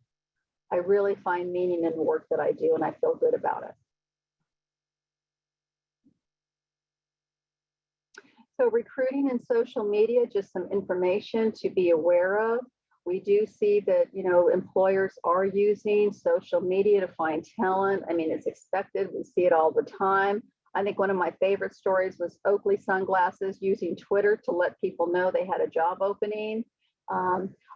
I really find meaning in the work that I do, and I feel good about it. So recruiting and social media, just some information to be aware of. We do see that, employers are using social media to find talent. I mean, it's expected. We see it all the time. I think one of my favorite stories was Oakley Sunglasses using Twitter to let people know they had a job opening.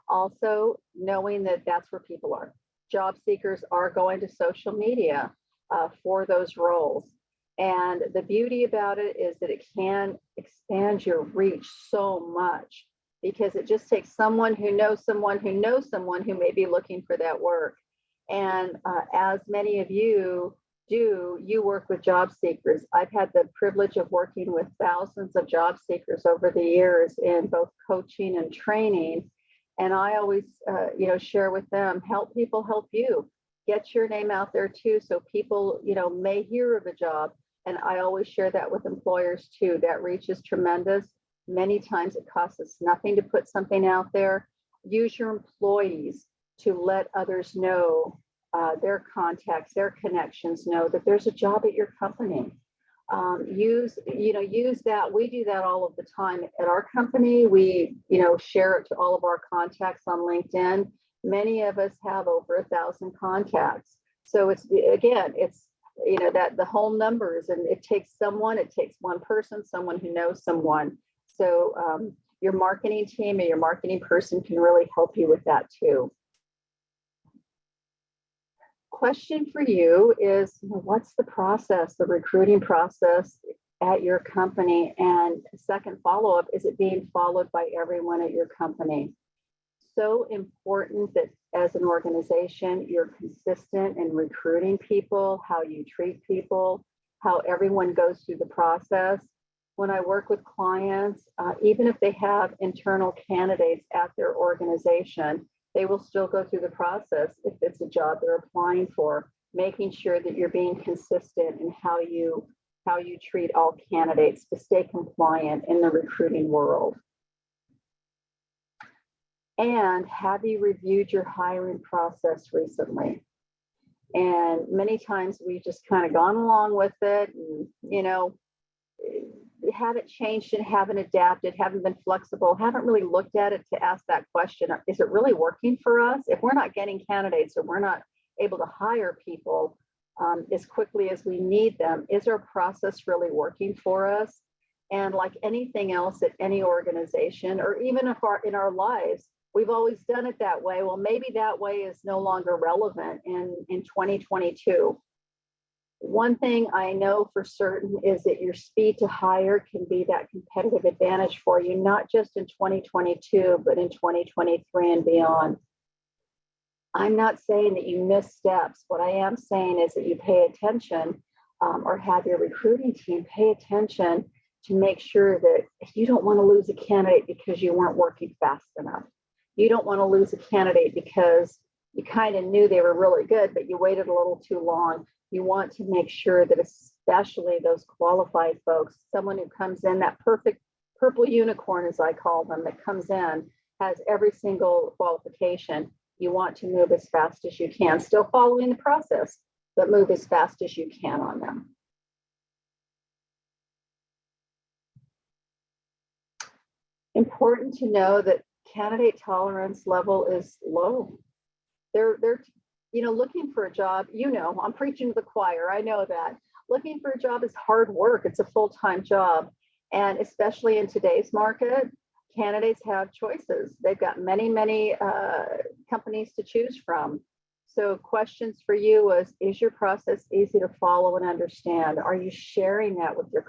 Also, knowing that that's where people are. Job seekers are going to social media for those roles. And the beauty about it is that it can expand your reach so much, because it just takes someone who knows someone who knows someone who may be looking for that work. And as many of you do, you work with job seekers. I've had the privilege of working with thousands of job seekers over the years in both coaching and training. And I always, share with them, help people help you. Get your name out there too, so people, may hear of a job. And I always share that with employers too. That reach is tremendous. Many times it costs us nothing to put something out there. Use your employees to let others know, their contacts, their connections know that there's a job at your company. Use that. We do that all of the time at our company. We, share it to all of our contacts on LinkedIn. Many of us have over 1,000 contacts. So it's that the whole numbers, and it takes one person, someone who knows someone. So your marketing team or your marketing person can really help you with that too. Question for you is, what's the process, the recruiting process at your company? And second follow-up, is it being followed by everyone at your company? So important that as an organization, you're consistent in recruiting people, how you treat people, how everyone goes through the process. When I work with clients, even if they have internal candidates at their organization, they will still go through the process if it's a job they're applying for, making sure that you're being consistent in how you treat all candidates to stay compliant in the recruiting world. And have you reviewed your hiring process recently? And many times we've just kind of gone along with it and, haven't changed it, haven't adapted, haven't been flexible, haven't really looked at it to ask that question. Is it really working for us? If we're not getting candidates or we're not able to hire people as quickly as we need them, is our process really working for us? And like anything else at any organization, or even if in our lives, we've always done it that way. Well, maybe that way is no longer relevant in 2022. One thing I know for certain is that your speed to hire can be that competitive advantage for you, not just in 2022, but in 2023 and beyond. I'm not saying that you miss steps. What I am saying is that you pay attention, or have your recruiting team pay attention to make sure that you don't want to lose a candidate because you weren't working fast enough. You don't want to lose a candidate because you kind of knew they were really good, but you waited a little too long. You want to make sure that especially those qualified folks, someone who comes in, that perfect purple unicorn, as I call them, that comes in, has every single qualification. You want to move as fast as you can, still following the process, but move as fast as you can on them. Important to know that candidate tolerance level is low. They're looking for a job, I'm preaching to the choir, I know that. Looking for a job is hard work. It's a full-time job. And especially in today's market, candidates have choices. They've got many companies to choose from. So questions for you was, is your process easy to follow and understand? Are you sharing that with your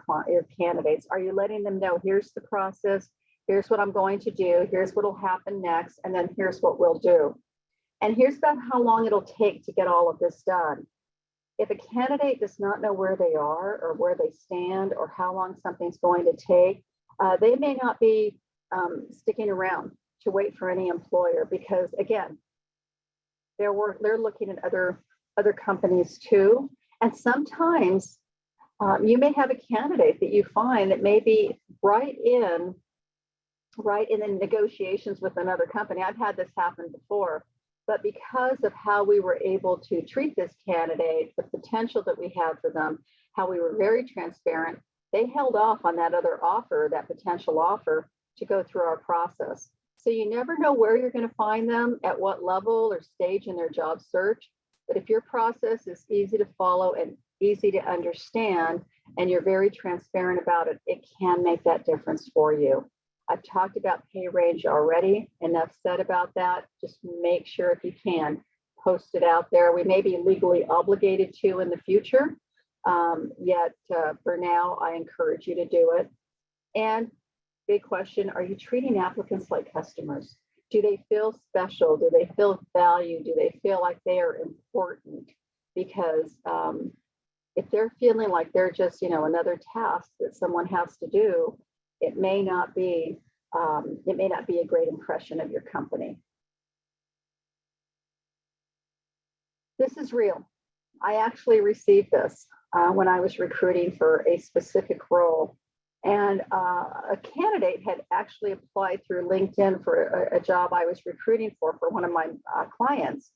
candidates? Are you letting them know, here's the process, here's what I'm going to do, here's what will happen next, and then here's what we'll do. And here's about how long it'll take to get all of this done. If a candidate does not know where they are or where they stand or how long something's going to take, they may not be sticking around to wait for any employer, because again, they're looking at other companies too. And sometimes you may have a candidate that you find that may be right in the negotiations with another company. I've had this happen before. But because of how we were able to treat this candidate, the potential that we had for them, how we were very transparent, they held off on that other offer, that potential offer, to go through our process. So you never know where you're going to find them, at what level or stage in their job search. But if your process is easy to follow and easy to understand, and you're very transparent about it, it can make that difference for you. I've talked about pay range already. Enough said about that. Just make sure, if you can, post it out there. We may be legally obligated to in the future, yet for now, I encourage you to do it. And big question, are you treating applicants like customers? Do they feel special? Do they feel valued? Do they feel like they are important? Because if they're feeling like they're just, another task that someone has to do, it may not be a great impression of your company. This is real. I actually received this when I was recruiting for a specific role. And a candidate had actually applied through LinkedIn for a job I was recruiting for one of my clients.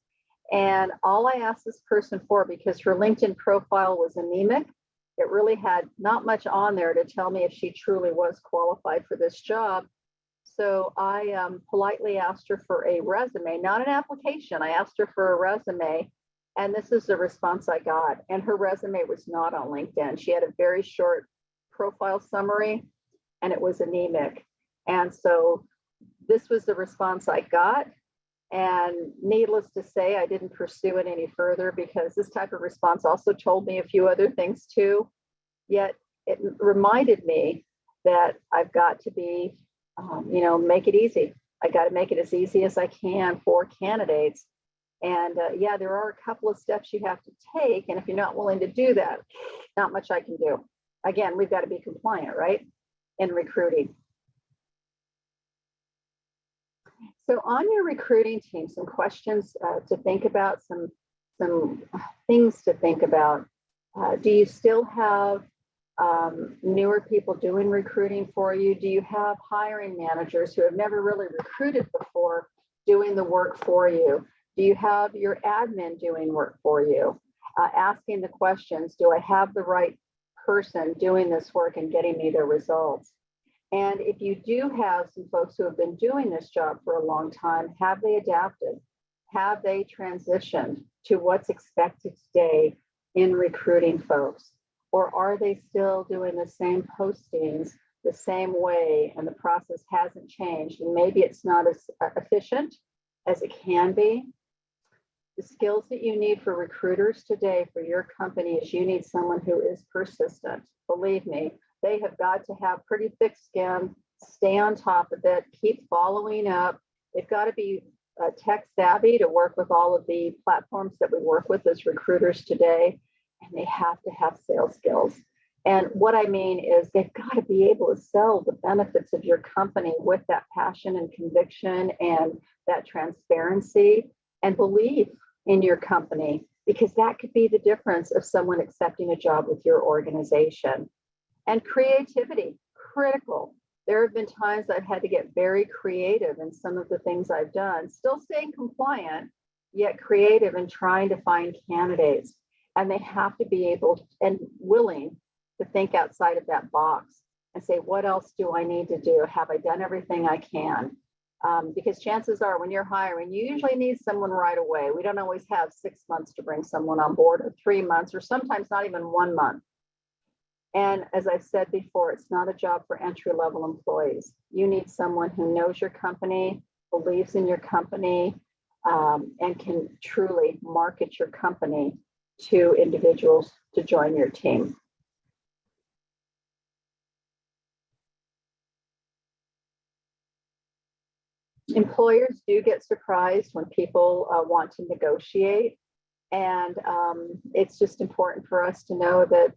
And all I asked this person for, because her LinkedIn profile was anemic, it really had not much on there to tell me if she truly was qualified for this job. So I politely asked her for a resume, not an application. I asked her for a resume, and this is the response I got. And her resume was not on LinkedIn. She had a very short profile summary, and it was anemic. And so this was the response I got. And needless to say, I didn't pursue it any further, because this type of response also told me a few other things too. Yet it reminded me that I've got to be, make it easy. I got to make it as easy as I can for candidates. And yeah, there are a couple of steps you have to take. And if you're not willing to do that, not much I can do. Again, we've got to be compliant, right? In recruiting. So on your recruiting team, some questions to think about, some things to think about. Do you still have newer people doing recruiting for you? Do you have hiring managers who have never really recruited before doing the work for you? Do you have your admin doing work for you? Asking the questions, do I have the right person doing this work and getting me the results? And if you do have some folks who have been doing this job for a long time, have they adapted? Have they transitioned to what's expected today in recruiting folks? Or are they still doing the same postings the same way, and the process hasn't changed? And maybe it's not as efficient as it can be. The skills that you need for recruiters today for your company is you need someone who is persistent. Believe me, they have got to have pretty thick skin, stay on top of it, keep following up. They've got to be tech savvy to work with all of the platforms that we work with as recruiters today. And they have to have sales skills. And what I mean is they've got to be able to sell the benefits of your company with that passion and conviction and that transparency, and believe in your company, because that could be the difference of someone accepting a job with your organization. And creativity, critical. There have been times I've had to get very creative in some of the things I've done, still staying compliant, yet creative in trying to find candidates. And they have to be able and willing to think outside of that box and say, what else do I need to do? Have I done everything I can? Because chances are when you're hiring, you usually need someone right away. We don't always have 6 months to bring someone on board, or 3 months, or sometimes not even 1 month. And as I've said before, it's not a job for entry-level employees. You need someone who knows your company, believes in your company, and can truly market your company to individuals to join your team. Employers do get surprised when people want to negotiate. And it's just important for us to know that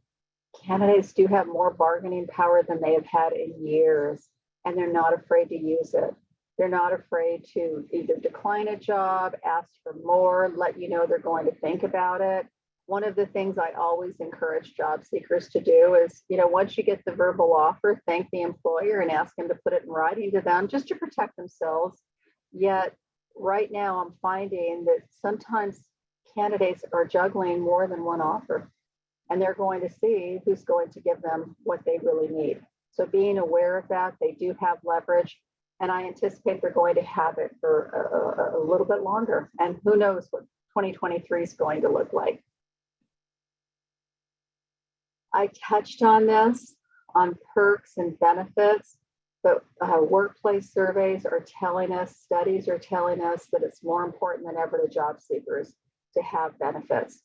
candidates do have more bargaining power than they have had in years, and they're not afraid to use it. They're not afraid to either decline a job, ask for more, let you know they're going to think about it. One of the things I always encourage job seekers to do is, once you get the verbal offer, thank the employer and ask them to put it in writing to them just to protect themselves. Yet right now I'm finding that sometimes candidates are juggling more than one offer, and they're going to see who's going to give them what they really need. So being aware of that, they do have leverage, and I anticipate they're going to have it for a little bit longer. And who knows what 2023 is going to look like. I touched on this, on perks and benefits, but workplace surveys are telling us, studies are telling us that it's more important than ever to job seekers to have benefits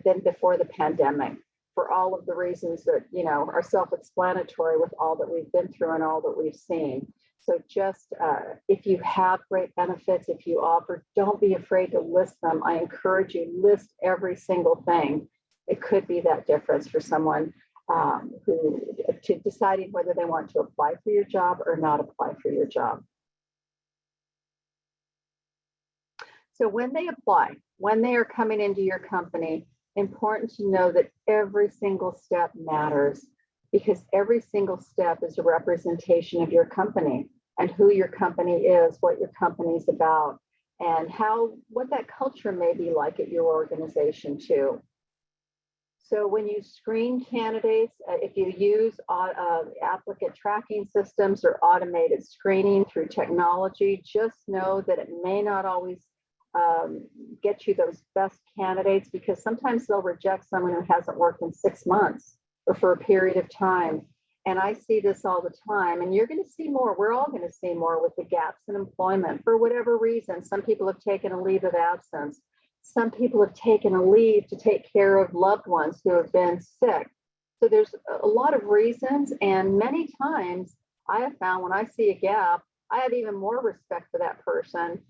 than before the pandemic, for all of the reasons that, are self-explanatory with all that we've been through and all that we've seen. So just if you have great benefits, if you offer, don't be afraid to list them. I encourage you, list every single thing. It could be that difference for someone who to deciding whether they want to apply for your job or not apply for your job. So when they apply, when they are coming into your company, important to know that every single step matters. because every single step is a representation of your company and who your company is, what your company is about, and what that culture may be like at your organization too. So when you screen candidates, if you use applicant tracking systems or automated screening through technology, just know that it may not always get you those best candidates, because sometimes they'll reject someone who hasn't worked in 6 months or for a period of time. And I see this all the time, and you're going to see more. We're all going to see more with the gaps in employment for whatever reason. Some people have taken a leave of absence. Some people have taken a leave to take care of loved ones who have been sick. So there's a lot of reasons. And many times I have found when I see a gap, I have even more respect for that person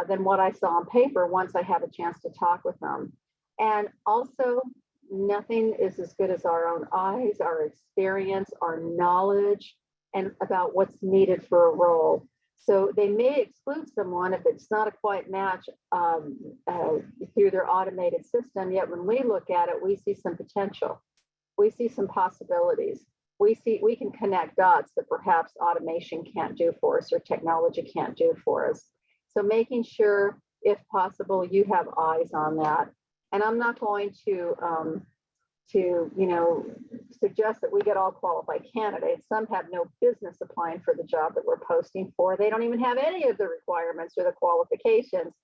than what I saw on paper once I have a chance to talk with them. And also, nothing is as good as our own eyes, our experience, our knowledge, and about what's needed for a role. So they may exclude someone if it's not a quite match through their automated system. Yet when we look at it, we see some potential. We see some possibilities. We can connect dots that perhaps automation can't do for us or technology can't do for us. So making sure, if possible, you have eyes on that. And I'm not going to suggest that we get all qualified candidates. Some have no business applying for the job that we're posting for. They don't even have any of the requirements or the qualifications.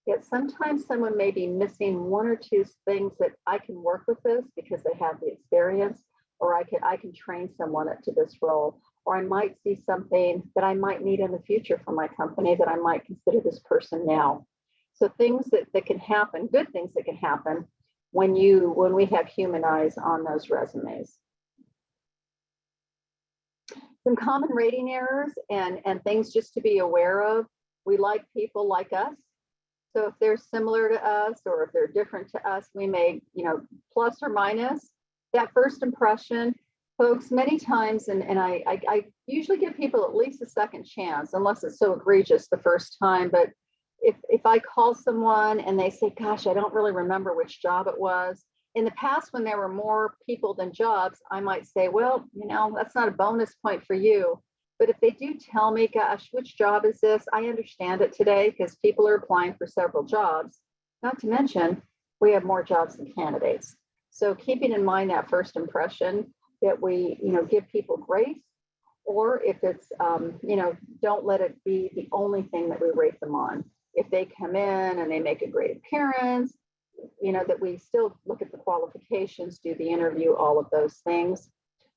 Yet sometimes someone may be missing one or two things that I can work with this because they have the experience, or I can train someone up to this role, or I might see something that I might need in the future for my company that I might consider this person now. So things that can happen, good things that can happen when we have human eyes on those resumes. Some common rating errors and things just to be aware of. We like people like us. So if they're similar to us or if they're different to us, we may, plus or minus that first impression. Folks, many times, and I usually give people at least a second chance, unless it's so egregious the first time, but if I call someone and they say, gosh, I don't really remember which job it was. In the past, when there were more people than jobs, I might say, well, that's not a bonus point for you. But if they do tell me, gosh, which job is this? I understand it today because people are applying for several jobs. Not to mention, we have more jobs than candidates. So keeping in mind that first impression that we, give people grace, or if it's, don't let it be the only thing that we rate them on. If they come in and they make a great appearance, that we still look at the qualifications, do the interview, all of those things.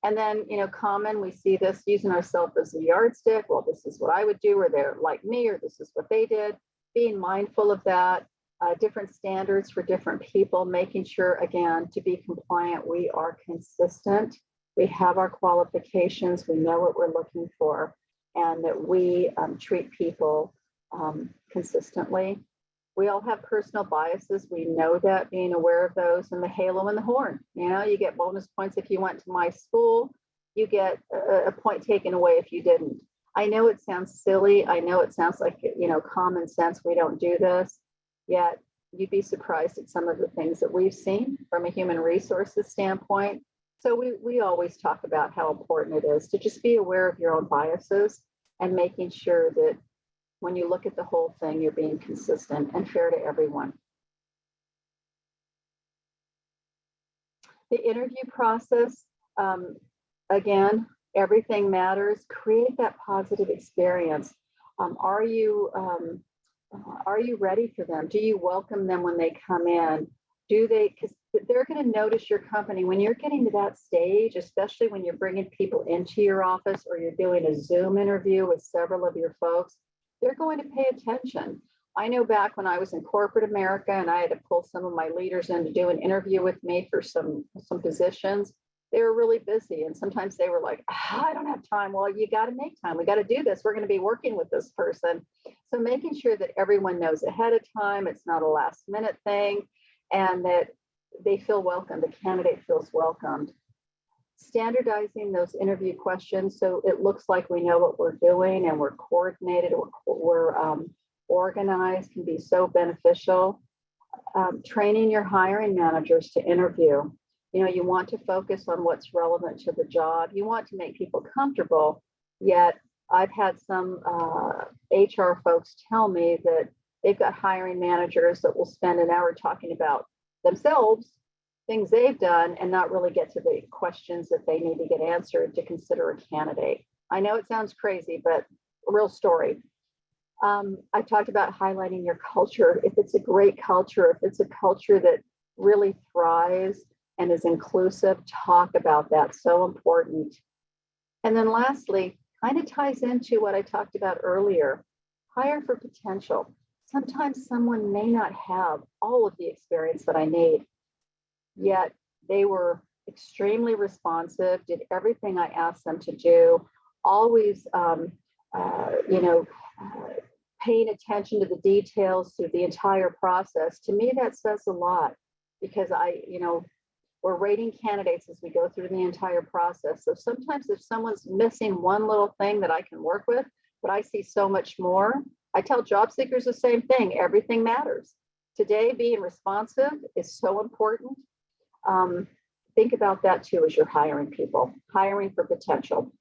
And then, common, we see this using ourselves as a yardstick. Well, this is what I would do, or they're like me, or this is what they did. Being mindful of that, different standards for different people, making sure, again, to be compliant, we are consistent. We have our qualifications, we know what we're looking for, and that we treat people consistently. We all have personal biases. We know that, being aware of those, and the halo and the horn. You get bonus points if you went to my school. You get a point taken away if you didn't. I know it sounds silly. I know it sounds like, common sense. We don't do this. Yet you'd be surprised at some of the things that we've seen from a human resources standpoint. So we always talk about how important it is to just be aware of your own biases and making sure that when you look at the whole thing, you're being consistent and fair to everyone. The interview process, again, everything matters. Create that positive experience. Are you ready for them? Do you welcome them when they come in? Because they're going to notice your company when you're getting to that stage, especially when you're bringing people into your office or you're doing a Zoom interview with several of your folks. They're going to pay attention. I know back when I was in corporate America and I had to pull some of my leaders in to do an interview with me for some positions, they were really busy. And sometimes they were like, I don't have time. Well, you got to make time. We got to do this. We're going to be working with this person. So making sure that everyone knows ahead of time, it's not a last minute thing, and that they feel welcome. The candidate feels welcomed. Standardizing those interview questions so it looks like we know what we're doing and we're coordinated, we're organized, can be so beneficial. Training your hiring managers to interview. You want to focus on what's relevant to the job. You want to make people comfortable, yet I've had some HR folks tell me that they've got hiring managers that will spend an hour talking about themselves, things they've done, and not really get to the questions that they need to get answered to consider a candidate. I know it sounds crazy, but a real story. I talked about highlighting your culture. If it's a great culture, if it's a culture that really thrives and is inclusive, talk about that. So important. And then lastly, kind of ties into what I talked about earlier, hire for potential. Sometimes someone may not have all of the experience that I need, yet they were extremely responsive, did everything I asked them to do, always, paying attention to the details through the entire process. To me, that says a lot, because we're rating candidates as we go through the entire process. So sometimes if someone's missing one little thing that I can work with, but I see so much more, I tell job seekers the same thing. Everything matters. Today, being responsive is so important. Think about that too as you're hiring people, hiring for potential.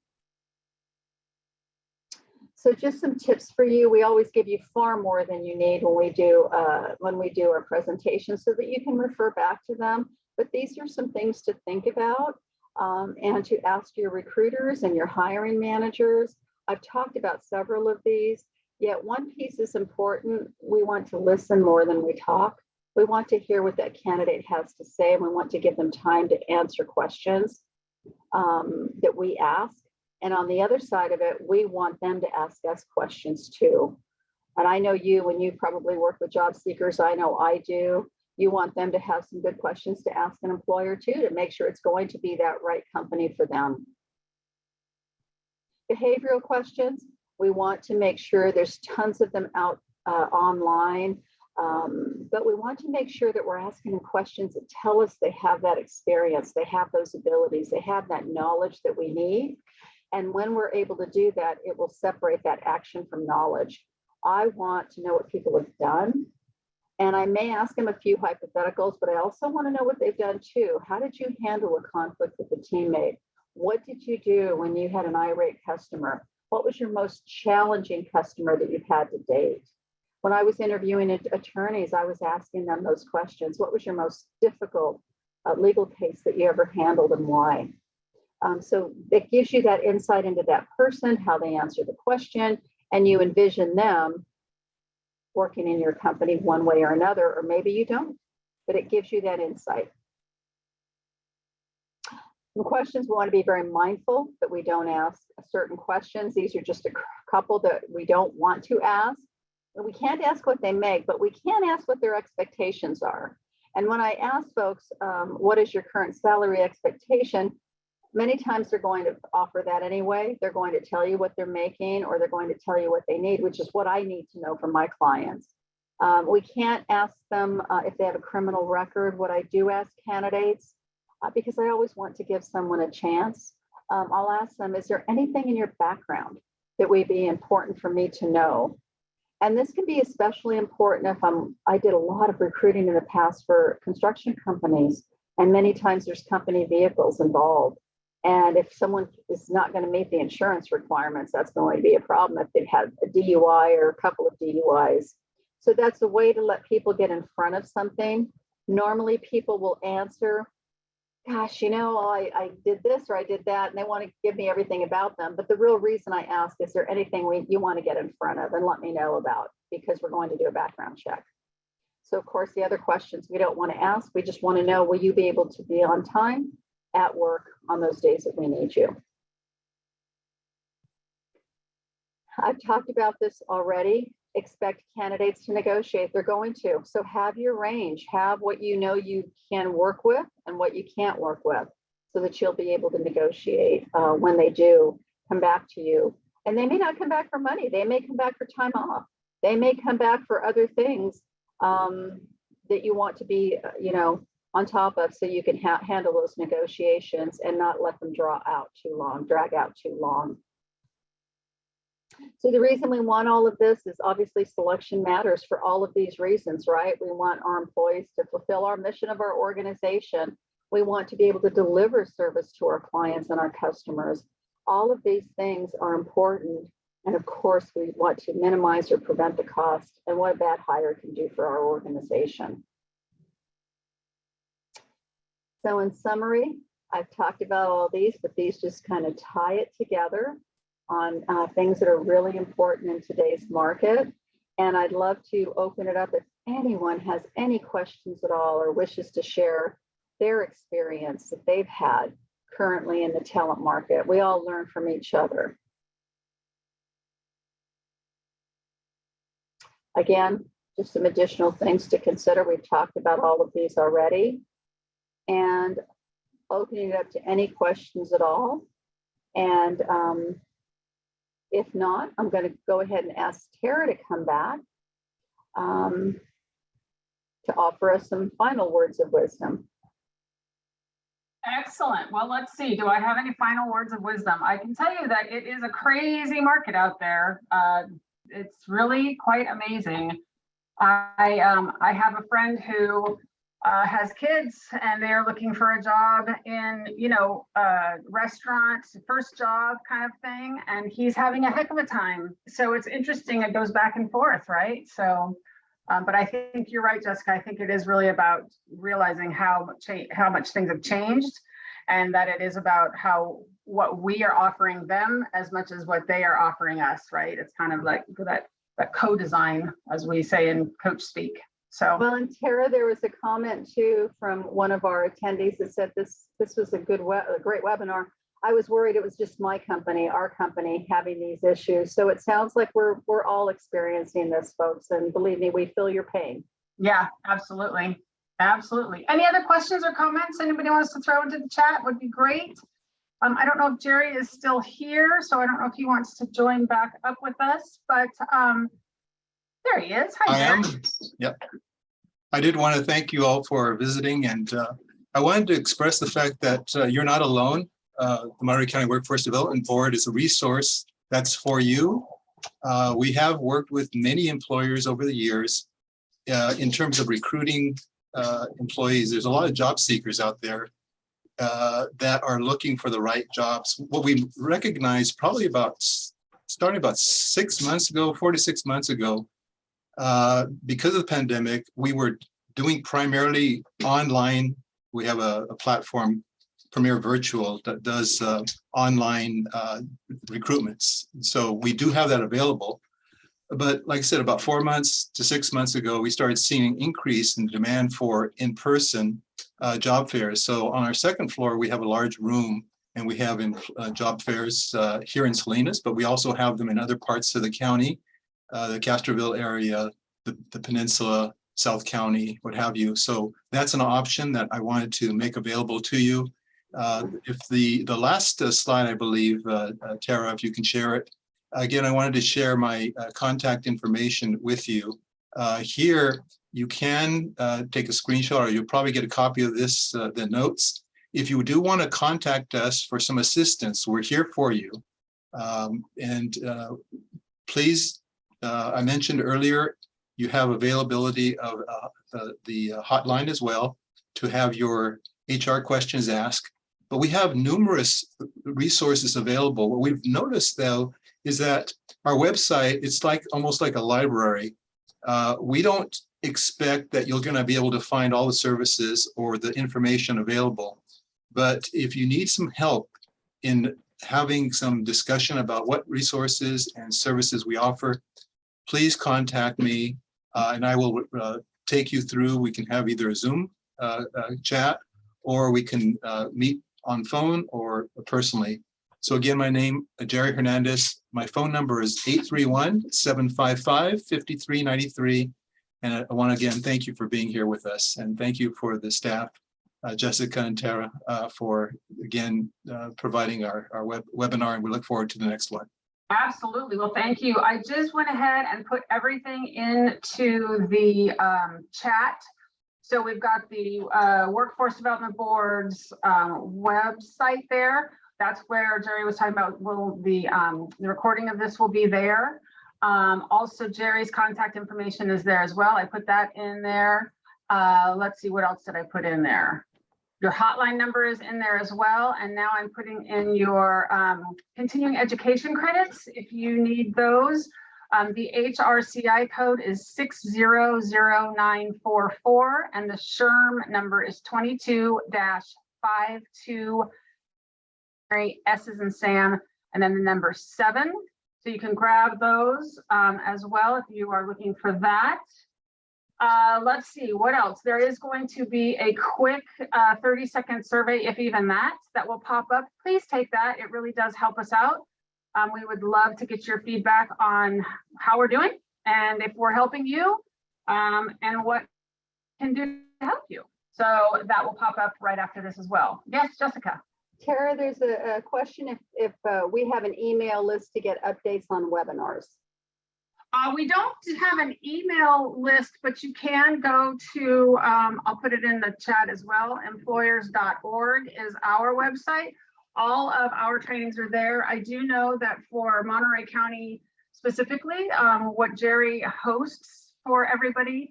So just some tips for you. We always give you far more than you need when we do our presentation, so that you can refer back to them. But these are some things to think about and to ask your recruiters and your hiring managers. I've talked about several of these, yet one piece is important. We want to listen more than we talk. We want to hear what that candidate has to say, and we want to give them time to answer questions that we ask. And on the other side of it, we want them to ask us questions too. And I know you, when you probably work with job seekers, I know I do, you want them to have some good questions to ask an employer too, to make sure it's going to be that right company for them. Behavioral questions, we want to make sure there's tons of them out online, but we want to make sure that we're asking them questions that tell us they have that experience, they have those abilities, they have that knowledge that we need. And when we're able to do that, it will separate that action from knowledge. I want to know what people have done. And I may ask them a few hypotheticals, but I also want to know what they've done too. How did you handle a conflict with a teammate? What did you do when you had an irate customer? What was your most challenging customer that you've had to date? When I was interviewing attorneys, I was asking them those questions. What was your most difficult legal case that you ever handled, and why? So it gives you that insight into that person, how they answer the question, and you envision them working in your company one way or another, or maybe you don't, but it gives you that insight. Some questions, we want to be very mindful that we don't ask certain questions. These are just a couple that we don't want to ask. And we can't ask what they make, but we can ask what their expectations are. And when I ask folks, what is your current salary expectation? Many times they're going to offer that anyway. They're going to tell you what they're making, or they're going to tell you what they need, which is what I need to know from my clients. We can't ask them if they have a criminal record. What I do ask candidates, because I always want to give someone a chance, I'll ask them, is there anything in your background that would be important for me to know? And this can be especially important if I did a lot of recruiting in the past for construction companies, and many times there's company vehicles involved. And if someone is not going to meet the insurance requirements, that's going to be a problem if they've had a DUI or a couple of DUIs. So that's a way to let people get in front of something. Normally people will answer, gosh, I did this or I did that, and they want to give me everything about them. But the real reason I ask, is there anything you want to get in front of and let me know about, because we're going to do a background check. So of course, the other questions we don't want to ask, we just want to know, will you be able to be on time at work on those days that we need you? I've talked about this already. Expect candidates to negotiate. They're going to. So have your range, have what you know you can work with and what you can't work with, so that you'll be able to negotiate when they do come back to you. And they may not come back for money. They may come back for time off. They may come back for other things that you want to be, on top of, so you can handle those negotiations and not let them drag out too long. So the reason we want all of this is obviously selection matters for all of these reasons, right? We want our employees to fulfill our mission of our organization. We want to be able to deliver service to our clients and our customers. All of these things are important. And of course, we want to minimize or prevent the cost and what a bad hire can do for our organization. So in summary, I've talked about all these, but these just kind of tie it together on things that are really important in today's market. And I'd love to open it up if anyone has any questions at all or wishes to share their experience that they've had currently in the talent market. We all learn from each other. Again, just some additional things to consider. We've talked about all of these already. And opening it up to any questions at all. And if not, I'm going to go ahead and ask Tara to come back to offer us some final words of wisdom. Excellent. Well, let's see. Do I have any final words of wisdom? I can tell you that it is a crazy market out there. It's really quite amazing. I have a friend who has kids and they're looking for a job in, restaurant, first job kind of thing, and he's having a heck of a time. So it's interesting. It goes back and forth, right? So, but I think you're right, Jessica. I think it is really about realizing how much things have changed, and that it is about what we are offering them as much as what they are offering us, right? It's kind of like that co-design, as we say in coach speak. So, well, and Tara, there was a comment too from one of our attendees that said this was a great webinar. I was worried it was just my company, our company, having these issues. So it sounds like we're all experiencing this, folks, and believe me, we feel your pain. Yeah, absolutely, absolutely. Any other questions or comments anybody wants to throw into the chat would be great. I don't know if Jerry is still here, so I don't know if he wants to join back up with us, but there he is. Hi, Jerry. I am. Yep. I did want to thank you all for visiting, and I wanted to express the fact that you're not alone. The Monterey County Workforce Development Board is a resource that's for you. We have worked with many employers over the years in terms of recruiting employees. There's a lot of job seekers out there that are looking for the right jobs. What we recognized probably starting about 6 months ago, 4 to 6 months ago, because of the pandemic, we were doing primarily online. We have a platform, Premier Virtual, that does online recruitments. So we do have that available. But like I said, about 4 months to 6 months ago, we started seeing an increase in demand for in-person job fairs. So on our second floor, we have a large room, and we have job fairs here in Salinas, but we also have them in other parts of the county, the Castroville area, the peninsula, South County, what have you. So that's an option that I wanted to make available to you. If the last slide, I believe, Tara, if you can share it. Again, I wanted to share my contact information with you. Here, you can take a screenshot, or you'll probably get a copy of this, the notes. If you do want to contact us for some assistance, we're here for you. Please, I mentioned earlier, you have availability of the hotline as well to have your HR questions asked. But we have numerous resources available. What we've noticed, though, is that our website, it's like almost like a library. We don't expect that you're going to be able to find all the services or the information available. But if you need some help in having some discussion about what resources and services we offer, please contact me and I will take you through. We can have either a Zoom chat, or we can meet on phone or personally. So again, my name is Jerry Hernandez. My phone number is 831-755-5393. And I want to again thank you for being here with us, and thank you for the staff, Jessica and Tara, for again providing our webinar, and we look forward to the next one. Absolutely. Well, thank you. I just went ahead and put everything into the chat. So we've got the Workforce Development Board's website there. That's where Jerry was talking about. The recording of this will be there. Also, Jerry's contact information is there as well. I put that in there. Let's see, what else did I put in there? Your hotline number is in there as well. And now I'm putting in your continuing education credits if you need those. The HRCI code is 600944 and the SHRM number is 22-52. S is in Sam, and then the number 7. So you can grab those as well if you are looking for that. Let's see what else. There is going to be a quick 30-second survey, if even that will pop up. Please take that. It really does help us out. We would love to get your feedback on how we're doing and if we're helping you and what can do to help you. So that will pop up right after this as well. Yes, Jessica. Tara, there's a question if we have an email list to get updates on webinars. We don't have an email list, but you can go to, I'll put it in the chat as well, employers.org is our website. All of our trainings are there. I do know that for Monterey County specifically, what Jerry hosts for everybody,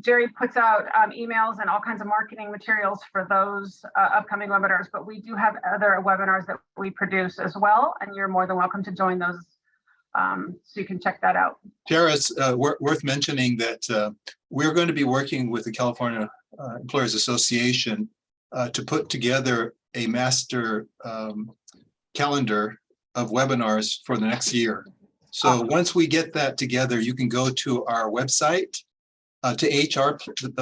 Jerry puts out emails and all kinds of marketing materials for those upcoming webinars, but we do have other webinars that we produce as well, and you're more than welcome to join those. So you can check that out. Tara, it's worth mentioning that we're going to be working with the California Employers Association to put together a master calendar of webinars for the next year. So once we get that together, you can go to our website to HR.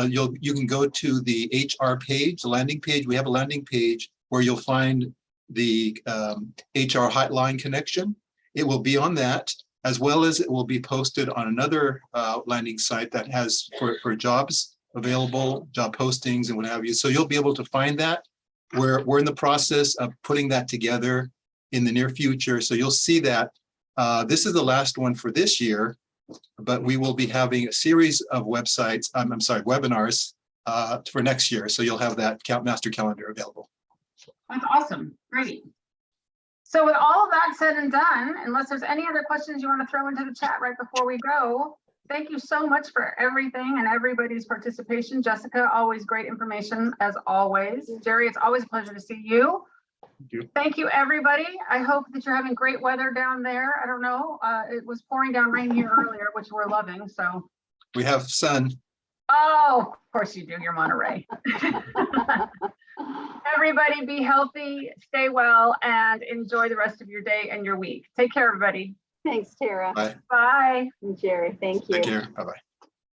You can go to the HR page, the landing page. We have a landing page where you'll find the HR hotline connection. It will be on that, as well as it will be posted on another landing site that has for jobs available, job postings and what have you. So you'll be able to find that. We're in the process of putting that together in the near future. So you'll see that. This is the last one for this year, but we will be having a series of webinars for next year. So you'll have that master calendar available. That's awesome. Great. So with all of that said and done, unless there's any other questions you want to throw into the chat right before we go, thank you so much for everything and everybody's participation. Jessica, always great information as always. Jerry, it's always a pleasure to see you. Thank you. Thank you, everybody. I hope that you're having great weather down there. I don't know. It was pouring down rain here earlier, which we're loving. So We have sun. oh, of course you do. You're Monterey. Everybody be healthy, stay well, and enjoy the rest of your day and your week. Take care, everybody. Thanks, Tara. Bye. Bye. And Jerry, thank you. Take care. Bye-bye.